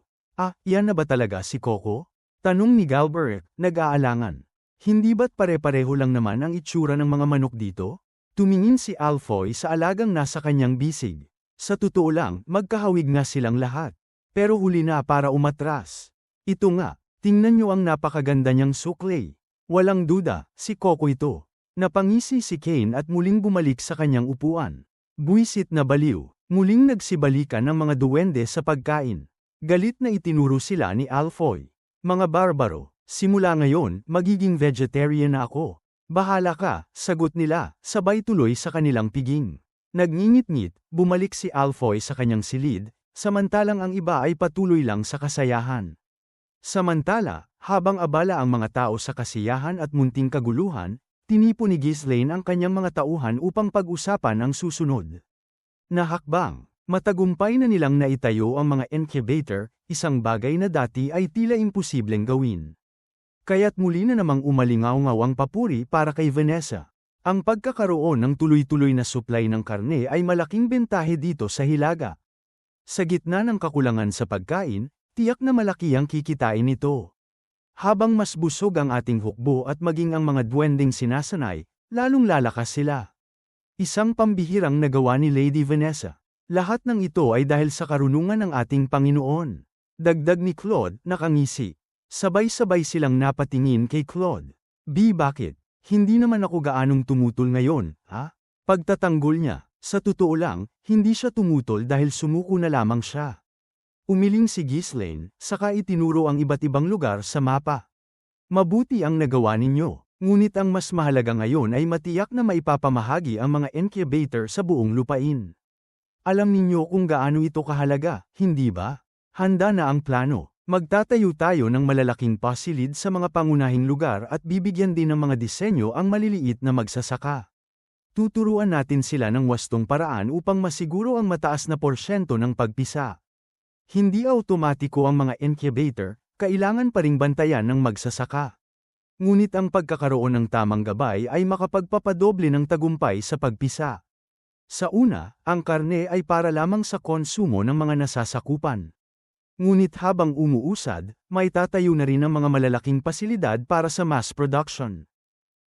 Yan na ba talaga si Coco? Tanong ni Galbert, nag-aalangan. Hindi ba't pare-pareho lang naman ang itsura ng mga manok dito? Tumingin si Alfoy sa alagang nasa kanyang bisig. Sa totoo lang, magkahawig nga silang lahat. Pero huli na para umatras. Ito nga, tingnan nyo ang napakaganda niyang suklay. Walang duda, si Coco ito. Napangisi si Kane at muling bumalik sa kanyang upuan. Buwisit na baliw, muling nagsibalikan ng mga duwende sa pagkain. Galit na itinuro sila ni Alfoy. Mga barbaro, simula ngayon, magiging vegetarian na ako. Bahala ka, sagot nila, sabay tuloy sa kanilang piging. Nagngingit-ngit, bumalik si Alfoy sa kanyang silid, samantalang ang iba ay patuloy lang sa kasayahan. Samantala, habang abala ang mga tao sa kasiyahan at munting kaguluhan, tinipo ni Ghislaine ang kanyang mga tauhan upang pag-usapan ang susunod na hakbang. Matagumpay na nilang naitayo ang mga incubator, isang bagay na dati ay tila imposibleng gawin. Kaya't muli na namang umalingaw-ngaw ang papuri para kay Vanessa. Ang pagkakaroon ng tuloy-tuloy na supply ng karne ay malaking bentahe dito sa Hilaga. Sa gitna ng kakulangan sa pagkain, tiyak na malaki ang kikitain nito. Habang mas busog ang ating hukbo at maging ang mga duwending sinasanay, lalong lalakas sila. Isang pambihirang nagawa ni Lady Vanessa. Lahat ng ito ay dahil sa karunungan ng ating Panginoon. Dagdag ni Claude, nakangisi. Sabay-sabay silang napatingin kay Claude. Bakit? Hindi naman ako gaanong tumutol ngayon, ha? Pagtatanggol niya, sa totoo lang, hindi siya tumutol dahil sumuko na lamang siya. Umiling si Ghislaine, saka itinuro ang iba't ibang lugar sa mapa. Mabuti ang nagawa ninyo, ngunit ang mas mahalaga ngayon ay matiyak na maipapamahagi ang mga incubator sa buong lupain. Alam ninyo kung gaano ito kahalaga, hindi ba? Handa na ang plano. Magtatayo tayo ng malalaking pasilid sa mga pangunahing lugar at bibigyan din ng mga disenyo ang maliliit na magsasaka. Tuturuan natin sila ng wastong paraan upang masiguro ang mataas na porsyento ng pagpisa. Hindi automatiko ang mga incubator, kailangan pa ring bantayan ng magsasaka. Ngunit ang pagkakaroon ng tamang gabay ay makapagpapadoble ng tagumpay sa pagpisa. Sa una, ang karne ay para lamang sa konsumo ng mga nasasakupan. Ngunit habang umuusad, may tatayo na rin ang mga malalaking pasilidad para sa mass production.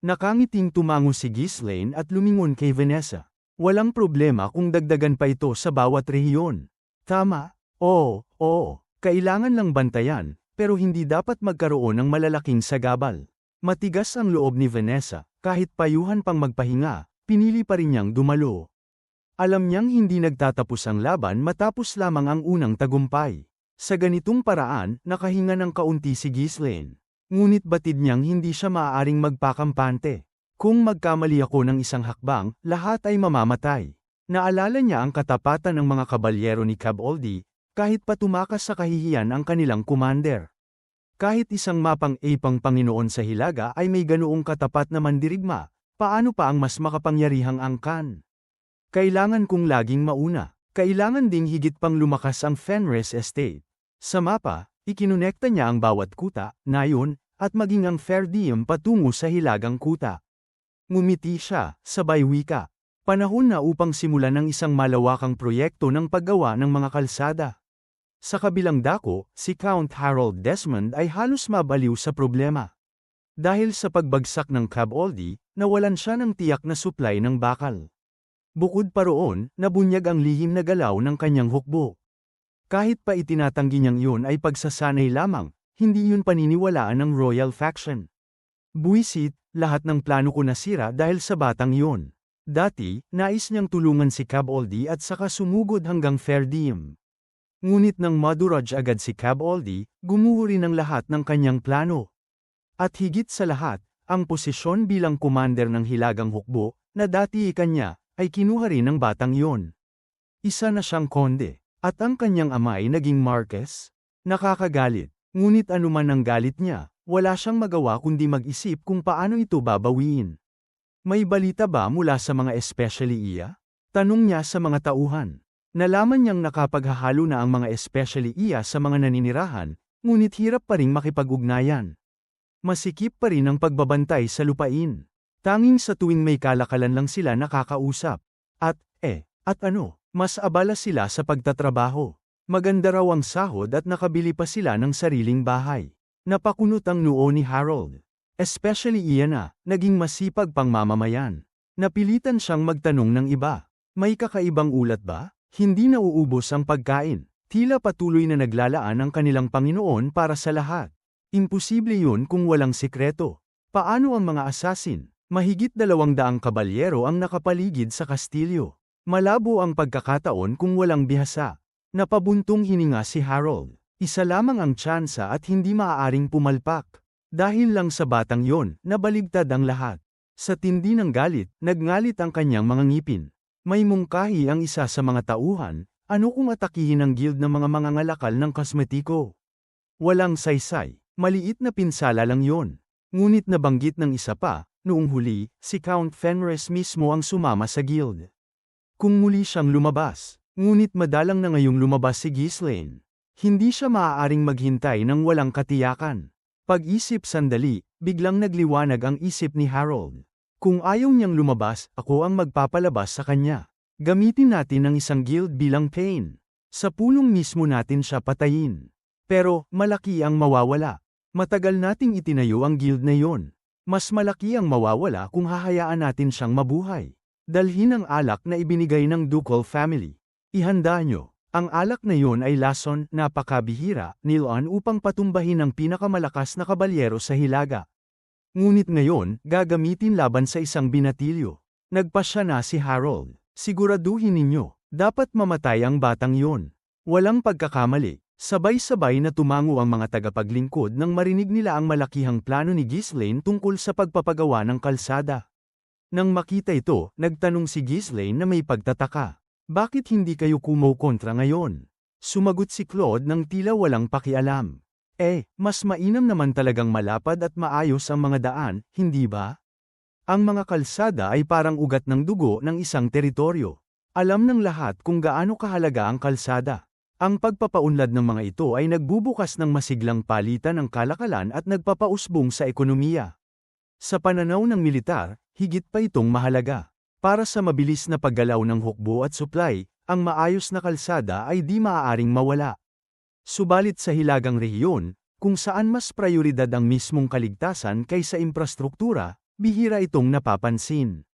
Nakangiting tumango si Ghislaine at lumingon kay Vanessa. Walang problema kung dagdagan pa ito sa bawat rehiyon. Tama? Oo, kailangan lang bantayan, pero hindi dapat magkaroon ng malalaking sagabal. Matigas ang loob ni Vanessa, kahit payuhan pang magpahinga, pinili pa rin niyang dumalo. Alam niyang hindi nagtatapos ang laban matapos lamang ang unang tagumpay. Sa ganitong paraan, nakahinga ng kaunti si Ghislaine. Ngunit batid niyang hindi siya maaaring magpakampante. Kung magkamali ako ng isang hakbang, lahat ay mamamatay. Naalala niya ang katapatan ng mga kabalyero ni Cab Oldie, kahit pa tumakas sa kahihiyan ang kanilang commander. Kahit isang mapang-ipang Panginoon sa Hilaga ay may ganoong katapat na mandirigma, paano pa ang mas makapangyarihang angkan? Kailangan kong laging mauna. Kailangan ding higit pang lumakas ang Fenris Estate. Sa mapa, ikinonekta niya ang bawat kuta, nayon, at maging ang fair diem patungo sa Hilagang Kuta. Ngumiti siya, sabay wika. Panahon na upang simulan ng isang malawakang proyekto ng paggawa ng mga kalsada. Sa kabilang dako, si Count Harold Desmond ay halos mabaliw sa problema. Dahil sa pagbagsak ng Cab Oldie, nawalan siya ng tiyak na supply ng bakal. Bukod pa roon, nabunyag ang lihim na galaw ng kanyang hukbo. Kahit pa itinatanggi niyang yun ay pagsasanay lamang, hindi yun paniniwalaan ng royal faction. Buwisit, lahat ng plano ko nasira dahil sa batang yun. Dati, nais niyang tulungan si Cab Oldie at saka sumugod hanggang fair diem. Ngunit nang maduraj agad si Cab Oldie, gumuho rin ang lahat ng kanyang plano. At higit sa lahat, ang posisyon bilang commander ng Hilagang Hukbo, na dati ikanya, ay kinuha rin ng batang yon. Isa na siyang konde, at ang kanyang ama ay naging Marquess. Nakakagalit, ngunit anuman ang galit niya, wala siyang magawa kundi mag-isip kung paano ito babawiin. May balita ba mula sa mga especially iya? Tanong niya sa mga tauhan. Nalaman niyang nakapaghahalo na ang mga especially iya sa mga naninirahan, ngunit hirap pa ring makipag-ugnayan. Masikip pa rin ang pagbabantay sa lupain. Tanging sa tuwing may kalakalan lang sila nakakausap. At mas abala sila sa pagtatrabaho. Maganda raw ang sahod at nakabili pa sila ng sariling bahay. Napakunot ang noo ni Harold. Especially iyan na, naging masipag pang mamamayan. Napilitan siyang magtanong ng iba. May kakaibang ulat ba? Hindi nauubos ang pagkain. Tila patuloy na naglalaan ang kanilang Panginoon para sa lahat. Imposible yun kung walang sikreto. Paano ang mga asasin? Mahigit 200 kabalyero ang nakapaligid sa kastilyo. Malabo ang pagkakataon kung walang bihasa. Napabuntong hininga si Harold. Isa lamang ang tsansa at hindi maaaring pumalpak. Dahil lang sa batang yon, nabaligtad ang lahat. Sa tindi ng galit, nagngalit ang kanyang mga ngipin. May mungkahi ang isa sa mga tauhan, ano kung atakihin ang guild ng mga mangangalakal ng kosmetiko? Walang saysay, maliit na pinsala lang yon. Ngunit nabanggit ng isa pa, noong huli, si Count Fenris mismo ang sumama sa guild. Kung muli siyang lumabas, ngunit madalang na ngayong lumabas si Ghislaine. Hindi siya maaaring maghintay ng walang katiyakan. Pag-isip sandali, biglang nagliwanag ang isip ni Harold. Kung ayaw niyang lumabas, ako ang magpapalabas sa kanya. Gamitin natin ang isang guild bilang pain. Sa pulong mismo natin siya patayin. Pero, malaki ang mawawala. Matagal nating itinayo ang guild na yon. Mas malaki ang mawawala kung hahayaan natin siyang mabuhay. Dalhin ang alak na ibinigay ng ducal family. Ihanda nyo. Ang alak na yon ay lason, napakabihira, niloan upang patumbahin ang pinakamalakas na kabalyero sa Hilaga. Ngunit ngayon, gagamitin laban sa isang binatilyo. Nagpasya na si Harold. Siguraduhin ninyo, dapat mamatay ang batang yon. Walang pagkakamali. Sabay-sabay na tumango ang mga tagapaglingkod nang marinig nila ang malakihang plano ni Ghislaine tungkol sa pagpapagawa ng kalsada. Nang makita ito, nagtanong si Ghislaine na may pagtataka. Bakit hindi kayo kumokontra ngayon? Sumagot si Claude nang tila walang pakialam. Mas mainam naman talagang malapad at maayos ang mga daan, hindi ba? Ang mga kalsada ay parang ugat ng dugo ng isang teritoryo. Alam ng lahat kung gaano kahalaga ang kalsada. Ang pagpapaunlad ng mga ito ay nagbubukas ng masiglang palitan ng kalakalan at nagpapausbong sa ekonomiya. Sa pananaw ng militar, higit pa itong mahalaga. Para sa mabilis na paggalaw ng hukbo at supply, ang maayos na kalsada ay di maaaring mawala. Subalit sa hilagang rehiyon, kung saan mas prioridad ang mismong kaligtasan kaysa infrastruktura, bihira itong napapansin.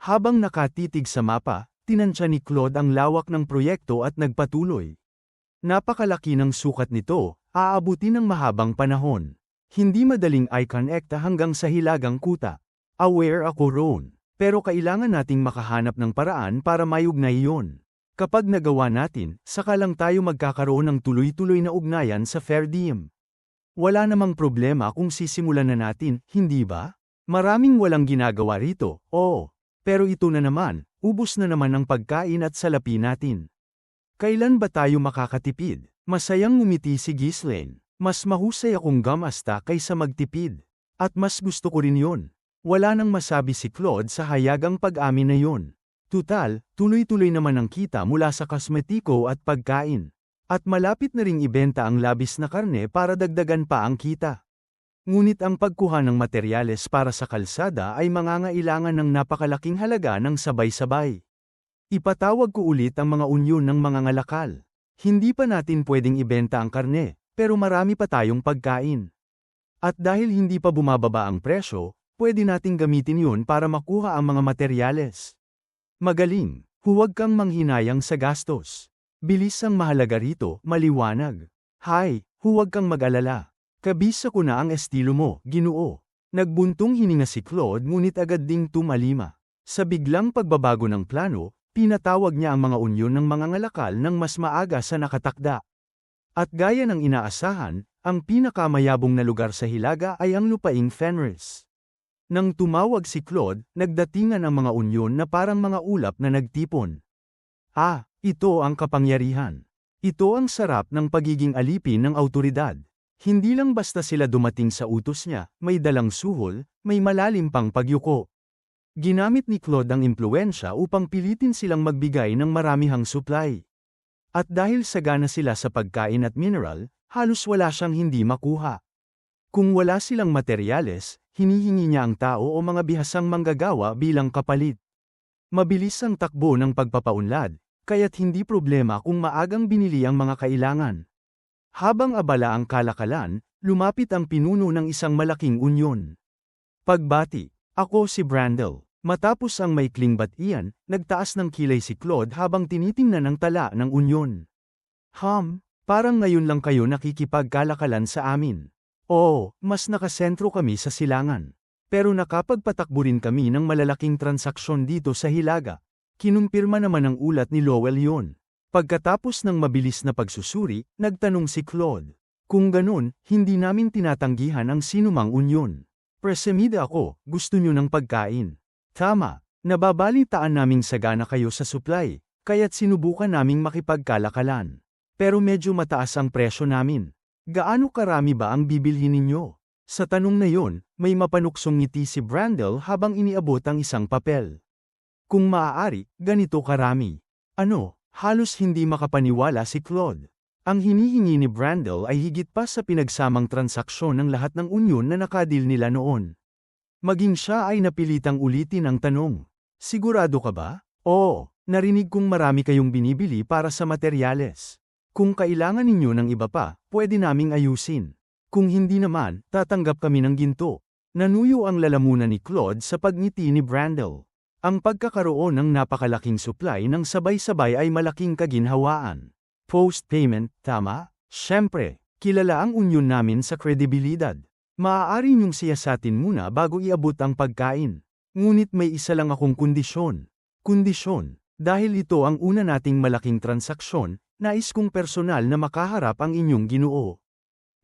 Habang nakatitig sa mapa, tinansya ni Claude ang lawak ng proyekto at nagpatuloy. Napakalaki ng sukat nito, aabutin ng mahabang panahon. Hindi madaling i-connecta hanggang sa hilagang kuta. Aware ako roon, pero kailangan nating makahanap ng paraan para mayugnay iyon. Kapag nagawa natin, saka lang tayo magkakaroon ng tuloy-tuloy na ugnayan sa Fair Diem. Wala namang problema kung sisimulan na natin, hindi ba? Maraming walang ginagawa rito, oo. Pero ito na naman, ubos na naman ang pagkain at salapi natin. Kailan ba tayo makakatipid? Masayang ngumiti si Ghislaine. Mas mahusay akong gamasta kaysa magtipid. At mas gusto ko rin yon. Wala nang masabi si Claude sa hayagang pag-amin na yon. Tutal, tuloy-tuloy naman ang kita mula sa kosmetiko at pagkain. At malapit na ring ibenta ang labis na karne para dagdagan pa ang kita. Ngunit ang pagkuha ng materyales para sa kalsada ay mangangailangan ng napakalaking halaga ng sabay-sabay. Ipatawag ko ulit ang mga unyon ng mga ngalakal. Hindi pa natin pwedeng ibenta ang karne, pero marami pa tayong pagkain. At dahil hindi pa bumababa ang presyo, pwede nating gamitin yun para makuha ang mga materyales. Magaling, huwag kang manghinayang sa gastos. Bilis ang mahalaga rito, maliwanag. Huwag kang mag-alala. Kabisa ko na ang estilo mo, Ginoo. Nagbuntong hininga si Claude ngunit agad ding tumalima. Sa biglang pagbabago ng plano, pinatawag niya ang mga unyon ng mga ngalakal ng mas maaga sa nakatakda. At gaya ng inaasahan, ang pinakamayabong na lugar sa Hilaga ay ang lupaing Fenris. Nang tumawag si Claude, nagdatingan ang mga unyon na parang mga ulap na nagtipon. Ito ang kapangyarihan. Ito ang sarap ng pagiging alipin ng awtoridad. Hindi lang basta sila dumating sa utos niya, may dalang suhol, may malalim pang pagyuko. Ginamit ni Claude ang impluwensya upang pilitin silang magbigay ng maramihang supply. At dahil sagana sila sa pagkain at mineral, halos wala siyang hindi makuha. Kung wala silang materyales, hinihingi niya ang tao o mga bihasang manggagawa bilang kapalit. Mabilis ang takbo ng pagpapaunlad, kaya't hindi problema kung maagang binili ang mga kailangan. Habang abala ang kalakalan, lumapit ang pinuno ng isang malaking unyon. Pagbati, ako si Brandel. Matapos ang maikling batian, nagtaas ng kilay si Claude habang tinitingnan ang tala ng unyon. Parang ngayon lang kayo nakikipagkalakalan sa amin. Oo, mas nakasentro kami sa silangan. Pero nakapagpatakbo rin kami ng malalaking transaksyon dito sa Hilaga. Kinumpirma naman ng ulat ni Lowell yon. Pagkatapos ng mabilis na pagsusuri, nagtanong si Claude. Kung ganun, hindi namin tinatanggihan ang sinumang unyon. Presumida ako, gusto nyo ng pagkain. Tama, nababalitaan naming sagana kayo sa supply, kaya't sinubukan naming makipagkalakalan. Pero medyo mataas ang presyo namin. Gaano karami ba ang bibilhin ninyo? Sa tanong na yon, may mapanuksong ngiti si Brandel habang iniabot ang isang papel. Kung maaari, ganito karami. Ano, halos hindi makapaniwala si Claude. Ang hinihingi ni Brandel ay higit pa sa pinagsamang transaksyon ng lahat ng unyon na nakadil nila noon. Maging siya ay napilitang ulitin ang tanong. Sigurado ka ba? Oo, narinig kong marami kayong binibili para sa materyales. Kung kailangan ninyo ng iba pa, pwede naming ayusin. Kung hindi naman, tatanggap kami ng ginto. Nanuyo ang lalamunan ni Claude sa pagngiti ni Brandel. Ang pagkakaroon ng napakalaking supply ng sabay-sabay ay malaking kaginhawaan. Post-payment, tama? Siyempre, kilala ang unyon namin sa kredibilidad. Maaari niyong siyasatin muna bago iabot ang pagkain. Ngunit may isa lang akong kondisyon. Kondisyon, dahil ito ang una nating malaking transaksyon, nais kong personal na makaharap ang inyong Ginoo.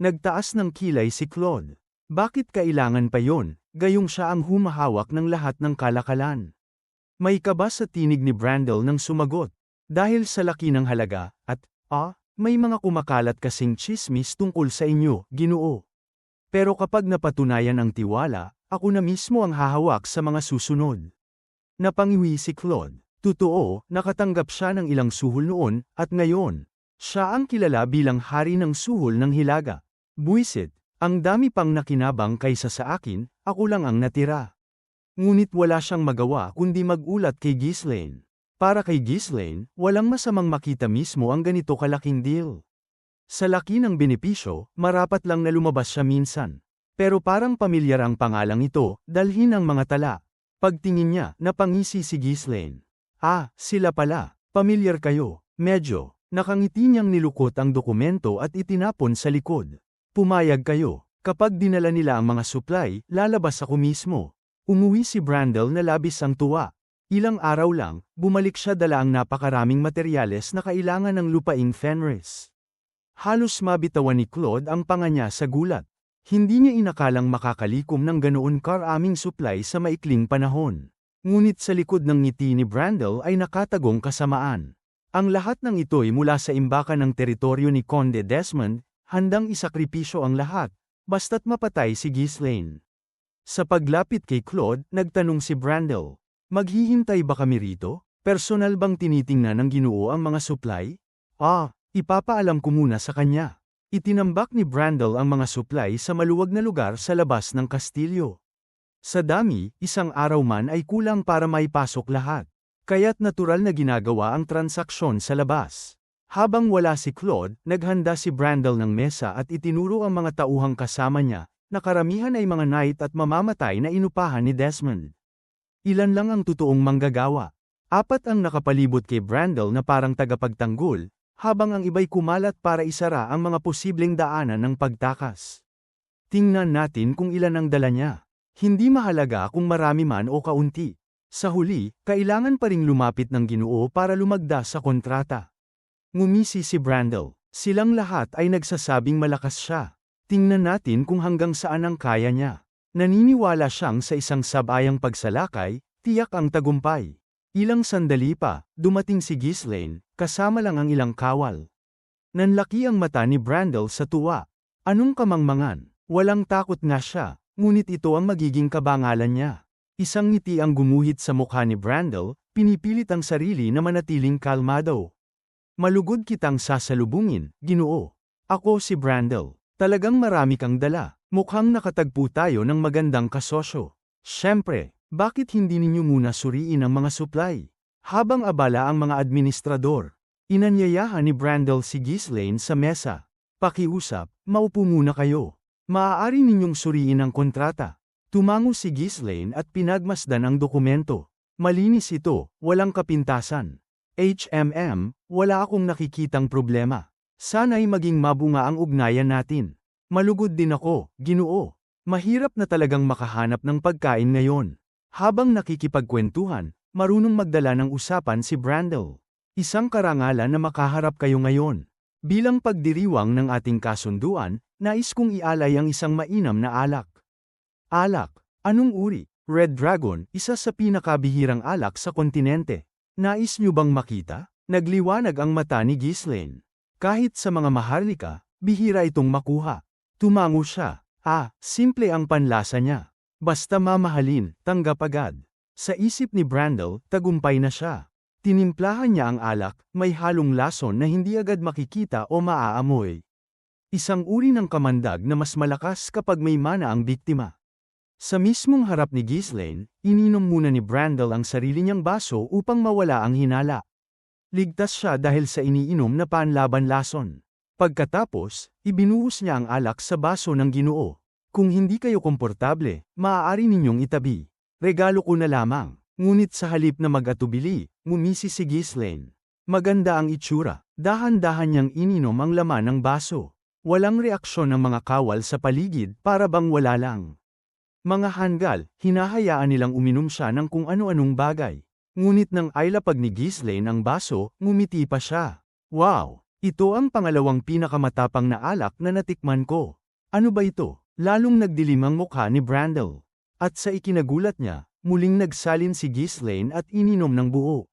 Nagtaas ng kilay si Claude. Bakit kailangan pa yon? Gayong siya ang humahawak ng lahat ng kalakalan. May kaba sa tinig ni Brandel nang sumagot. Dahil sa laki ng halaga, at, may mga kumakalat kasing chismis tungkol sa inyo, Ginoo. Pero kapag napatunayan ang tiwala, ako na mismo ang hahawak sa mga susunod. Napangiwi si Claude. Totoo, nakatanggap siya ng ilang suhol noon, at ngayon, siya ang kilala bilang hari ng suhol ng Hilaga. Buwisit, ang dami pang nakinabang kaysa sa akin, ako lang ang natira. Ngunit wala siyang magawa kundi magulat kay Ghislaine. Para kay Ghislaine, walang masamang makita mismo ang ganito kalaking deal. Sa laki ng benepisyo, marapat lang na lumabas siya minsan. Pero parang pamilyar ang pangalang ito, dalhin ang mga tala. Pagtingin niya, napangisi si Ghislaine. Sila pala. Pamilyar kayo. Medyo. Nakangiti niyang nilukot ang dokumento at itinapon sa likod. Pumayag kayo. Kapag dinala nila ang mga supply, lalabas ako mismo. Umuwi si Brandel na labis ang tuwa. Ilang araw lang, bumalik siya dala ang napakaraming materyales na kailangan ng lupaing Fenris. Halos mabitawan ni Claude ang panga niya sa gulat. Hindi niya inakalang makakalikom ng ganoon karaming supply sa maikling panahon. Ngunit sa likod ng ngiti ni Brandel ay nakatagong kasamaan. Ang lahat ng ito'y mula sa imbakan ng teritoryo ni Conde Desmond, handang isakripisyo ang lahat, basta't mapatay si Ghislaine. Sa paglapit kay Claude, nagtanong si Brandel, maghihintay ba kami rito? Personal bang tinitingnan ng Ginoo ang mga supply? Ipapaalam ko muna sa kanya. Itinambak ni Brandel ang mga supply sa maluwag na lugar sa labas ng kastilyo. Sa dami, isang araw man ay kulang para maipasok lahat. Kaya't natural na ginagawa ang transaksyon sa labas. Habang wala si Claude, naghanda si Brandel ng mesa at itinuro ang mga tauhang kasama niya, na karamihan ay mga knight at mamamatay na inupahan ni Desmond. Ilan lang ang totoong manggagawa. 4 ang nakapalibot kay Brandel na parang tagapagtanggol, habang ang iba'y kumalat para isara ang mga posibleng daanan ng pagtakas. Tingnan natin kung ilan ang dala niya. Hindi mahalaga kung marami man o kaunti. Sa huli, kailangan pa ring lumapit ng Ginoo para lumagda sa kontrata. Ngumisi si Brandel. Silang lahat ay nagsasabing malakas siya. Tingnan natin kung hanggang saan ang kaya niya. Naniniwala siyang sa isang sabayang pagsalakay, tiyak ang tagumpay. Ilang sandali pa, dumating si Ghislaine, kasama lang ang ilang kawal. Nanlaki ang mata ni Brandel sa tuwa. Anong kamangmangan? Walang takot nga siya, ngunit ito ang magiging kabangalan niya. Isang ngiti ang gumuhit sa mukha ni Brandel, pinipilit ang sarili na manatiling kalmado. Malugod kitang sasalubungin, Ginoo. Ako si Brandel. Talagang marami kang dala. Mukhang nakatagpo tayo ng magandang kasosyo. Siyempre. Bakit hindi ninyo muna suriin ang mga supply? Habang abala ang mga administrador, inanyayahan ni Brandel si Ghislaine sa mesa. Pakiusap, maupo muna kayo. Maaari ninyong suriin ang kontrata. Tumango si Ghislaine at pinagmasdan ang dokumento. Malinis ito, walang kapintasan. Wala akong nakikitang problema. Sana'y maging mabunga ang ugnayan natin. Malugod din ako, Ginoo. Mahirap na talagang makahanap ng pagkain ngayon. Habang nakikipagkwentuhan, marunong magdala ng usapan si Brandel. Isang karangalan na makaharap kayo ngayon. Bilang pagdiriwang ng ating kasunduan, nais kong ialay ang isang mainam na alak. Alak? Anong uri? Red Dragon, isa sa pinakabihirang alak sa kontinente. Nais niyo bang makita? Nagliwanag ang mata ni Ghislaine. Kahit sa mga maharlika, bihira itong makuha. Tumango siya. Simple ang panlasa niya. Basta mamahalin, tanggap agad. Sa isip ni Brandel, tagumpay na siya. Tinimplahan niya ang alak, may halong lason na hindi agad makikita o maaamoy. Isang uri ng kamandag na mas malakas kapag may mana ang biktima. Sa mismong harap ni Ghislaine, ininom muna ni Brandel ang sarili niyang baso upang mawala ang hinala. Ligtas siya dahil sa iniinom na panlaban lason. Pagkatapos, ibinuhos niya ang alak sa baso ng Ginoo. Kung hindi kayo komportable, maaari ninyong itabi. Regalo ko na lamang. Ngunit sa halip na mag-atubili, ngumisi si Ghislaine. Maganda ang itsura. Dahan-dahan niyang ininom ang laman ng baso. Walang reaksyon ng mga kawal sa paligid para bang wala lang. Mga hanggal, hinahayaan nilang uminom siya ng kung ano-anong bagay. Ngunit nang ailapag ni Ghislaine ang baso, ngumiti pa siya. Wow! Ito ang pangalawang pinakamatapang na alak na natikman ko. Ano ba ito? Lalong nagdilim ang mukha ni Brandel. At sa ikinagulat niya, muling nagsalin si Ghislaine at ininom ng buo.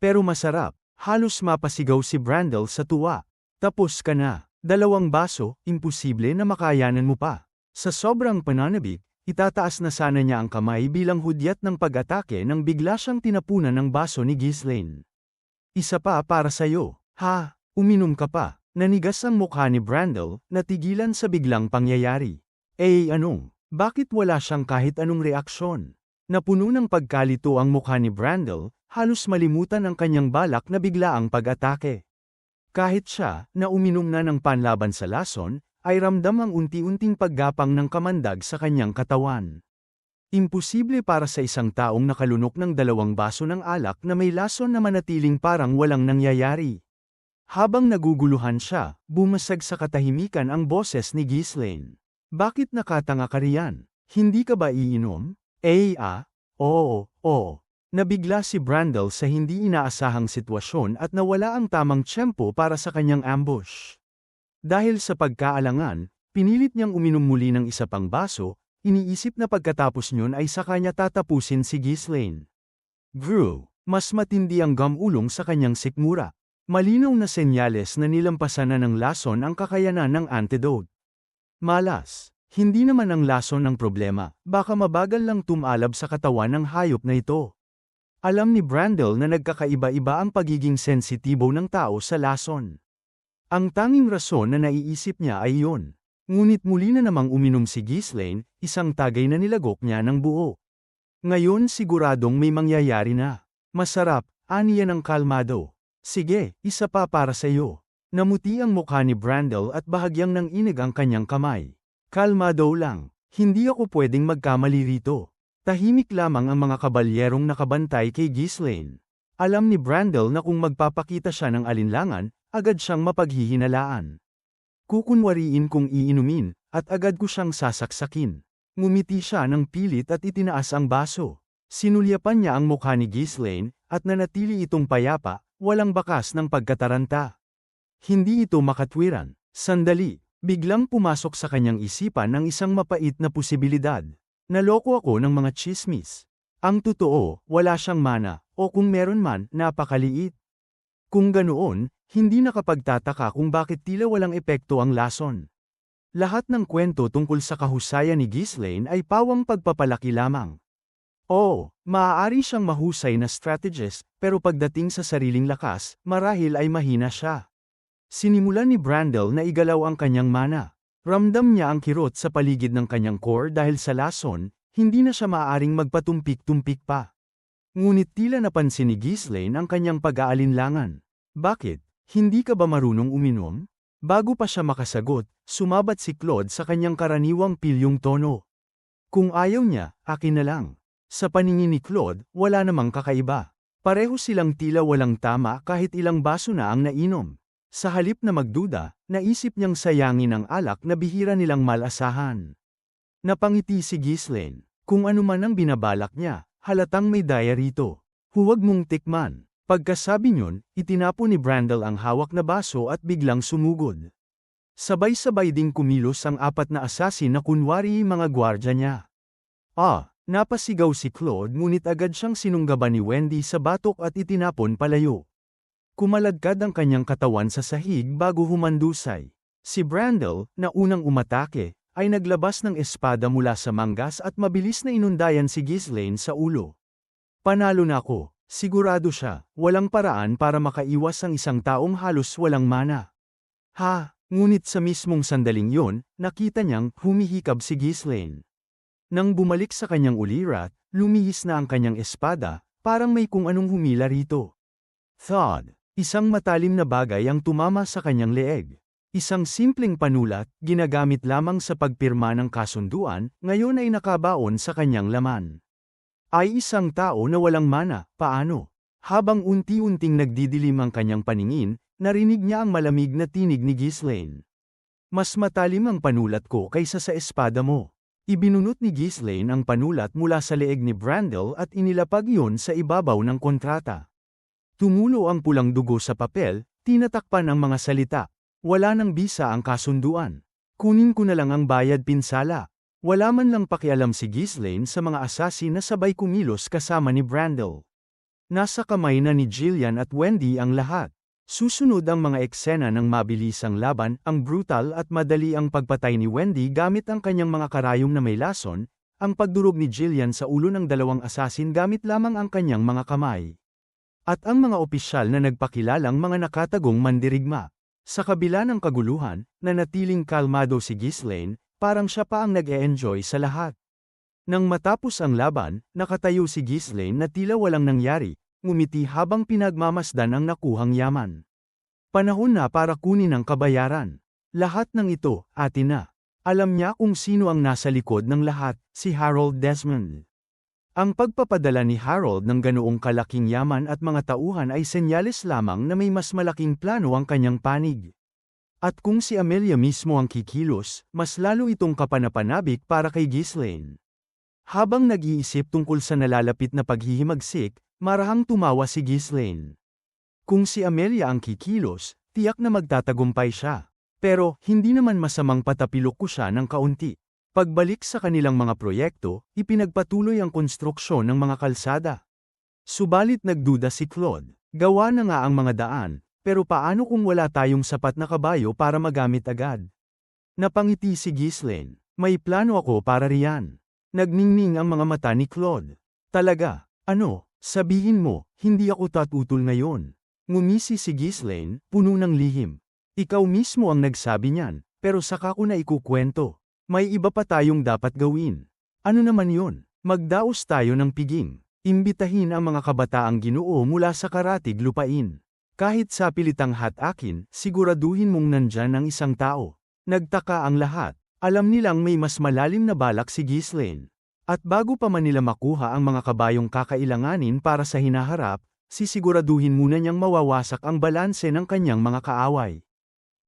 Pero masarap, halos mapasigaw si Brandel sa tuwa. Tapos ka na, 2 baso, imposible na makayanan mo pa. Sa sobrang pananabik, itataas na sana niya ang kamay bilang hudyat ng pag-atake nang bigla siyang tinapunan ng baso ni Ghislaine. Isa pa para sa'yo. Uminom ka pa. Nanigas ang mukha ni Brandel, natigilan sa biglang pangyayari. Bakit wala siyang kahit anong reaksyon? Napuno ng pagkalito ang mukha ni Brandel, halos malimutan ang kanyang balak na biglaang pag-atake. Kahit siya, na uminom na ng panlaban sa lason, ay ramdam ang unti-unting paggapang ng kamandag sa kanyang katawan. Imposible para sa isang taong nakalunok ng 2 baso ng alak na may lason na manatiling parang walang nangyayari. Habang naguguluhan siya, bumasag sa katahimikan ang boses ni Ghislaine. Bakit nakatanga ka riyan? Hindi ka ba iinom? Oo. Nabigla si Brandel sa hindi inaasahang sitwasyon at nawala ang tamang tiyempo para sa kanyang ambush. Dahil sa pagkaalangan, pinilit niyang uminom muli ng isa pang baso, iniisip na pagkatapos niyon ay sa kanya tatapusin si Ghislaine. Mas matindi ang gamulong sa kanyang sikmura. Malinaw na senyales na nilampasan na ng lason ang kakayanan ng antidote. Malas. Hindi naman ang lason ang problema, baka mabagal lang tumalab sa katawan ng hayop na ito. Alam ni Brandel na nagkakaiba-iba ang pagiging sensitibo ng tao sa lason. Ang tanging rason na naiisip niya ay iyon. Ngunit muli na namang uminom si Ghislaine, isang tagay na nilagok niya ng buo. Ngayon siguradong may mangyayari na. Masarap, aniya ng kalmado. Sige, isa pa para sa iyo. Namuti ang mukha ni Brandel at bahagyang nanginig ang kanyang kamay. Kalmado lang, hindi ako pwedeng magkamali rito. Tahimik lamang ang mga kabalyerong nakabantay kay Ghislaine. Alam ni Brandel na kung magpapakita siya ng alinlangan, agad siyang mapaghihinalaan. Kukunwariin kong iinumin, at agad ko siyang sasaksakin. Ngumiti siya ng pilit at itinaas ang baso. Sinulyapan niya ang mukha ni Ghislaine, at nanatili itong payapa, walang bakas ng pagkataranta. Hindi ito makatwiran. Sandali, biglang pumasok sa kanyang isipan ang isang mapait na posibilidad. Naloko ako ng mga tsismis. Ang totoo, wala siyang mana, o kung meron man, napakaliit. Kung ganoon, hindi nakapagtataka kung bakit tila walang epekto ang lason. Lahat ng kwento tungkol sa kahusayan ni Ghislaine ay pawang pagpapalaki lamang. Maaari siyang mahusay na strategist, pero pagdating sa sariling lakas, marahil ay mahina siya. Sinimulan ni Brandel na igalaw ang kanyang mana. Ramdam niya ang kirot sa paligid ng kanyang core dahil sa lason, hindi na siya maaaring magpatumpik-tumpik pa. Ngunit tila napansin ni Ghislaine ang kanyang pag-aalinlangan. Bakit? Hindi ka ba marunong uminom? Bago pa siya makasagot, sumabat si Claude sa kanyang karaniwang pilyong tono. Kung ayaw niya, akin na lang. Sa paningin ni Claude, wala namang kakaiba. Pareho silang tila walang tama kahit ilang baso na ang nainom. Sa halip na magduda, naisip niyang sayangin ang alak na bihira nilang malasahan. Napangiti si Ghislaine. Kung ano man ang binabalak niya, halatang may daya rito. Huwag mong tikman. Pagkasabi niyon, itinapon ni Brandel ang hawak na baso at biglang sumugod. Sabay-sabay ding kumilos ang apat na asasin na kunwari mga gwardya niya. Napasigaw si Claude ngunit agad siyang sinunggaban ni Wendy sa batok at itinapon palayo. Kumaladkad ang kanyang katawan sa sahig bago humandusay. Si Brandel, na unang umatake, ay naglabas ng espada mula sa manggas at mabilis na inundayan si Ghislaine sa ulo. Panalo na ako, sigurado siya, walang paraan para makaiwas ang isang taong halos walang mana. Ngunit sa mismong sandaling yon, nakita niyang humihikab si Ghislaine. Nang bumalik sa kanyang ulirat, lumihis na ang kanyang espada, parang may kung anong humila rito. Thud! Isang matalim na bagay ang tumama sa kanyang leeg. Isang simpleng panulat, ginagamit lamang sa pagpirma ng kasunduan, ngayon ay nakabaon sa kanyang laman. Ay isang tao na walang mana, paano? Habang unti-unting nagdidilim ang kanyang paningin, narinig niya ang malamig na tinig ni Ghislaine. Mas matalim ang panulat ko kaysa sa espada mo. Ibinunot ni Ghislaine ang panulat mula sa leeg ni Brandel at inilapag iyon sa ibabaw ng kontrata. Tumulo ang pulang dugo sa papel, tinatakpan ang mga salita. Wala nang bisa ang kasunduan. Kunin ko na lang ang bayad pinsala. Wala man lang pakialam si Ghislaine sa mga asasin na sabay kumilos kasama ni Brandel. Nasa kamay na ni Jillian at Wendy ang lahat. Susunod ang mga eksena ng mabilisang laban, ang brutal at madali ang pagpatay ni Wendy gamit ang kanyang mga karayom na may lason, ang pagdurog ni Jillian sa ulo ng dalawang asasin gamit lamang ang kanyang mga kamay. At ang mga opisyal na nagpakilalang mga nakatagong mandirigma. Sa kabila ng kaguluhan, nanatiling kalmado si Ghislaine, parang siya pa ang nag-e-enjoy sa lahat. Nang matapos ang laban, nakatayo si Ghislaine na tila walang nangyari, ngumiti habang pinagmamasdan ang nakuhang yaman. Panahon na para kunin ang kabayaran. Lahat ng ito, atin na. Alam niya kung sino ang nasa likod ng lahat, si Harold Desmond. Ang pagpapadala ni Harold ng ganoong kalaking yaman at mga tauhan ay senyales lamang na may mas malaking plano ang kanyang panig. At kung si Amelia mismo ang kikilos, mas lalo itong kapanapanabik para kay Ghislaine. Habang nag-iisip tungkol sa nalalapit na paghihimagsik, marahang tumawa si Ghislaine. Kung si Amelia ang kikilos, tiyak na magtatagumpay siya. Pero, hindi naman masamang patapilok ko siya ng kaunti. Pagbalik sa kanilang mga proyekto, ipinagpatuloy ang konstruksyon ng mga kalsada. Subalit nagduda si Claude. Gawa na nga ang mga daan, pero paano kung wala tayong sapat na kabayo para magamit agad? Napangiti si Ghislaine. May plano ako para riyan. Nagningning ang mga mata ni Claude. Talaga? Ano? Sabihin mo, hindi ako tatutol ngayon. Ngumisi si Ghislaine, puno ng lihim. Ikaw mismo ang nagsabi niyan, pero saka ko na ikukwento. May iba pa tayong dapat gawin. Ano naman yon? Magdaos tayo ng piging. Imbitahin ang mga kabataang Ginoo mula sa karatig lupain. Kahit sa pilitang hatakin, siguraduhin mong nandyan ang isang tao. Nagtaka ang lahat. Alam nilang may mas malalim na balak si Ghislaine. At bago pa man nila makuha ang mga kabayong kakailanganin para sa hinaharap, sisiguraduhin muna niyang mawawasak ang balanse ng kanyang mga kaaway.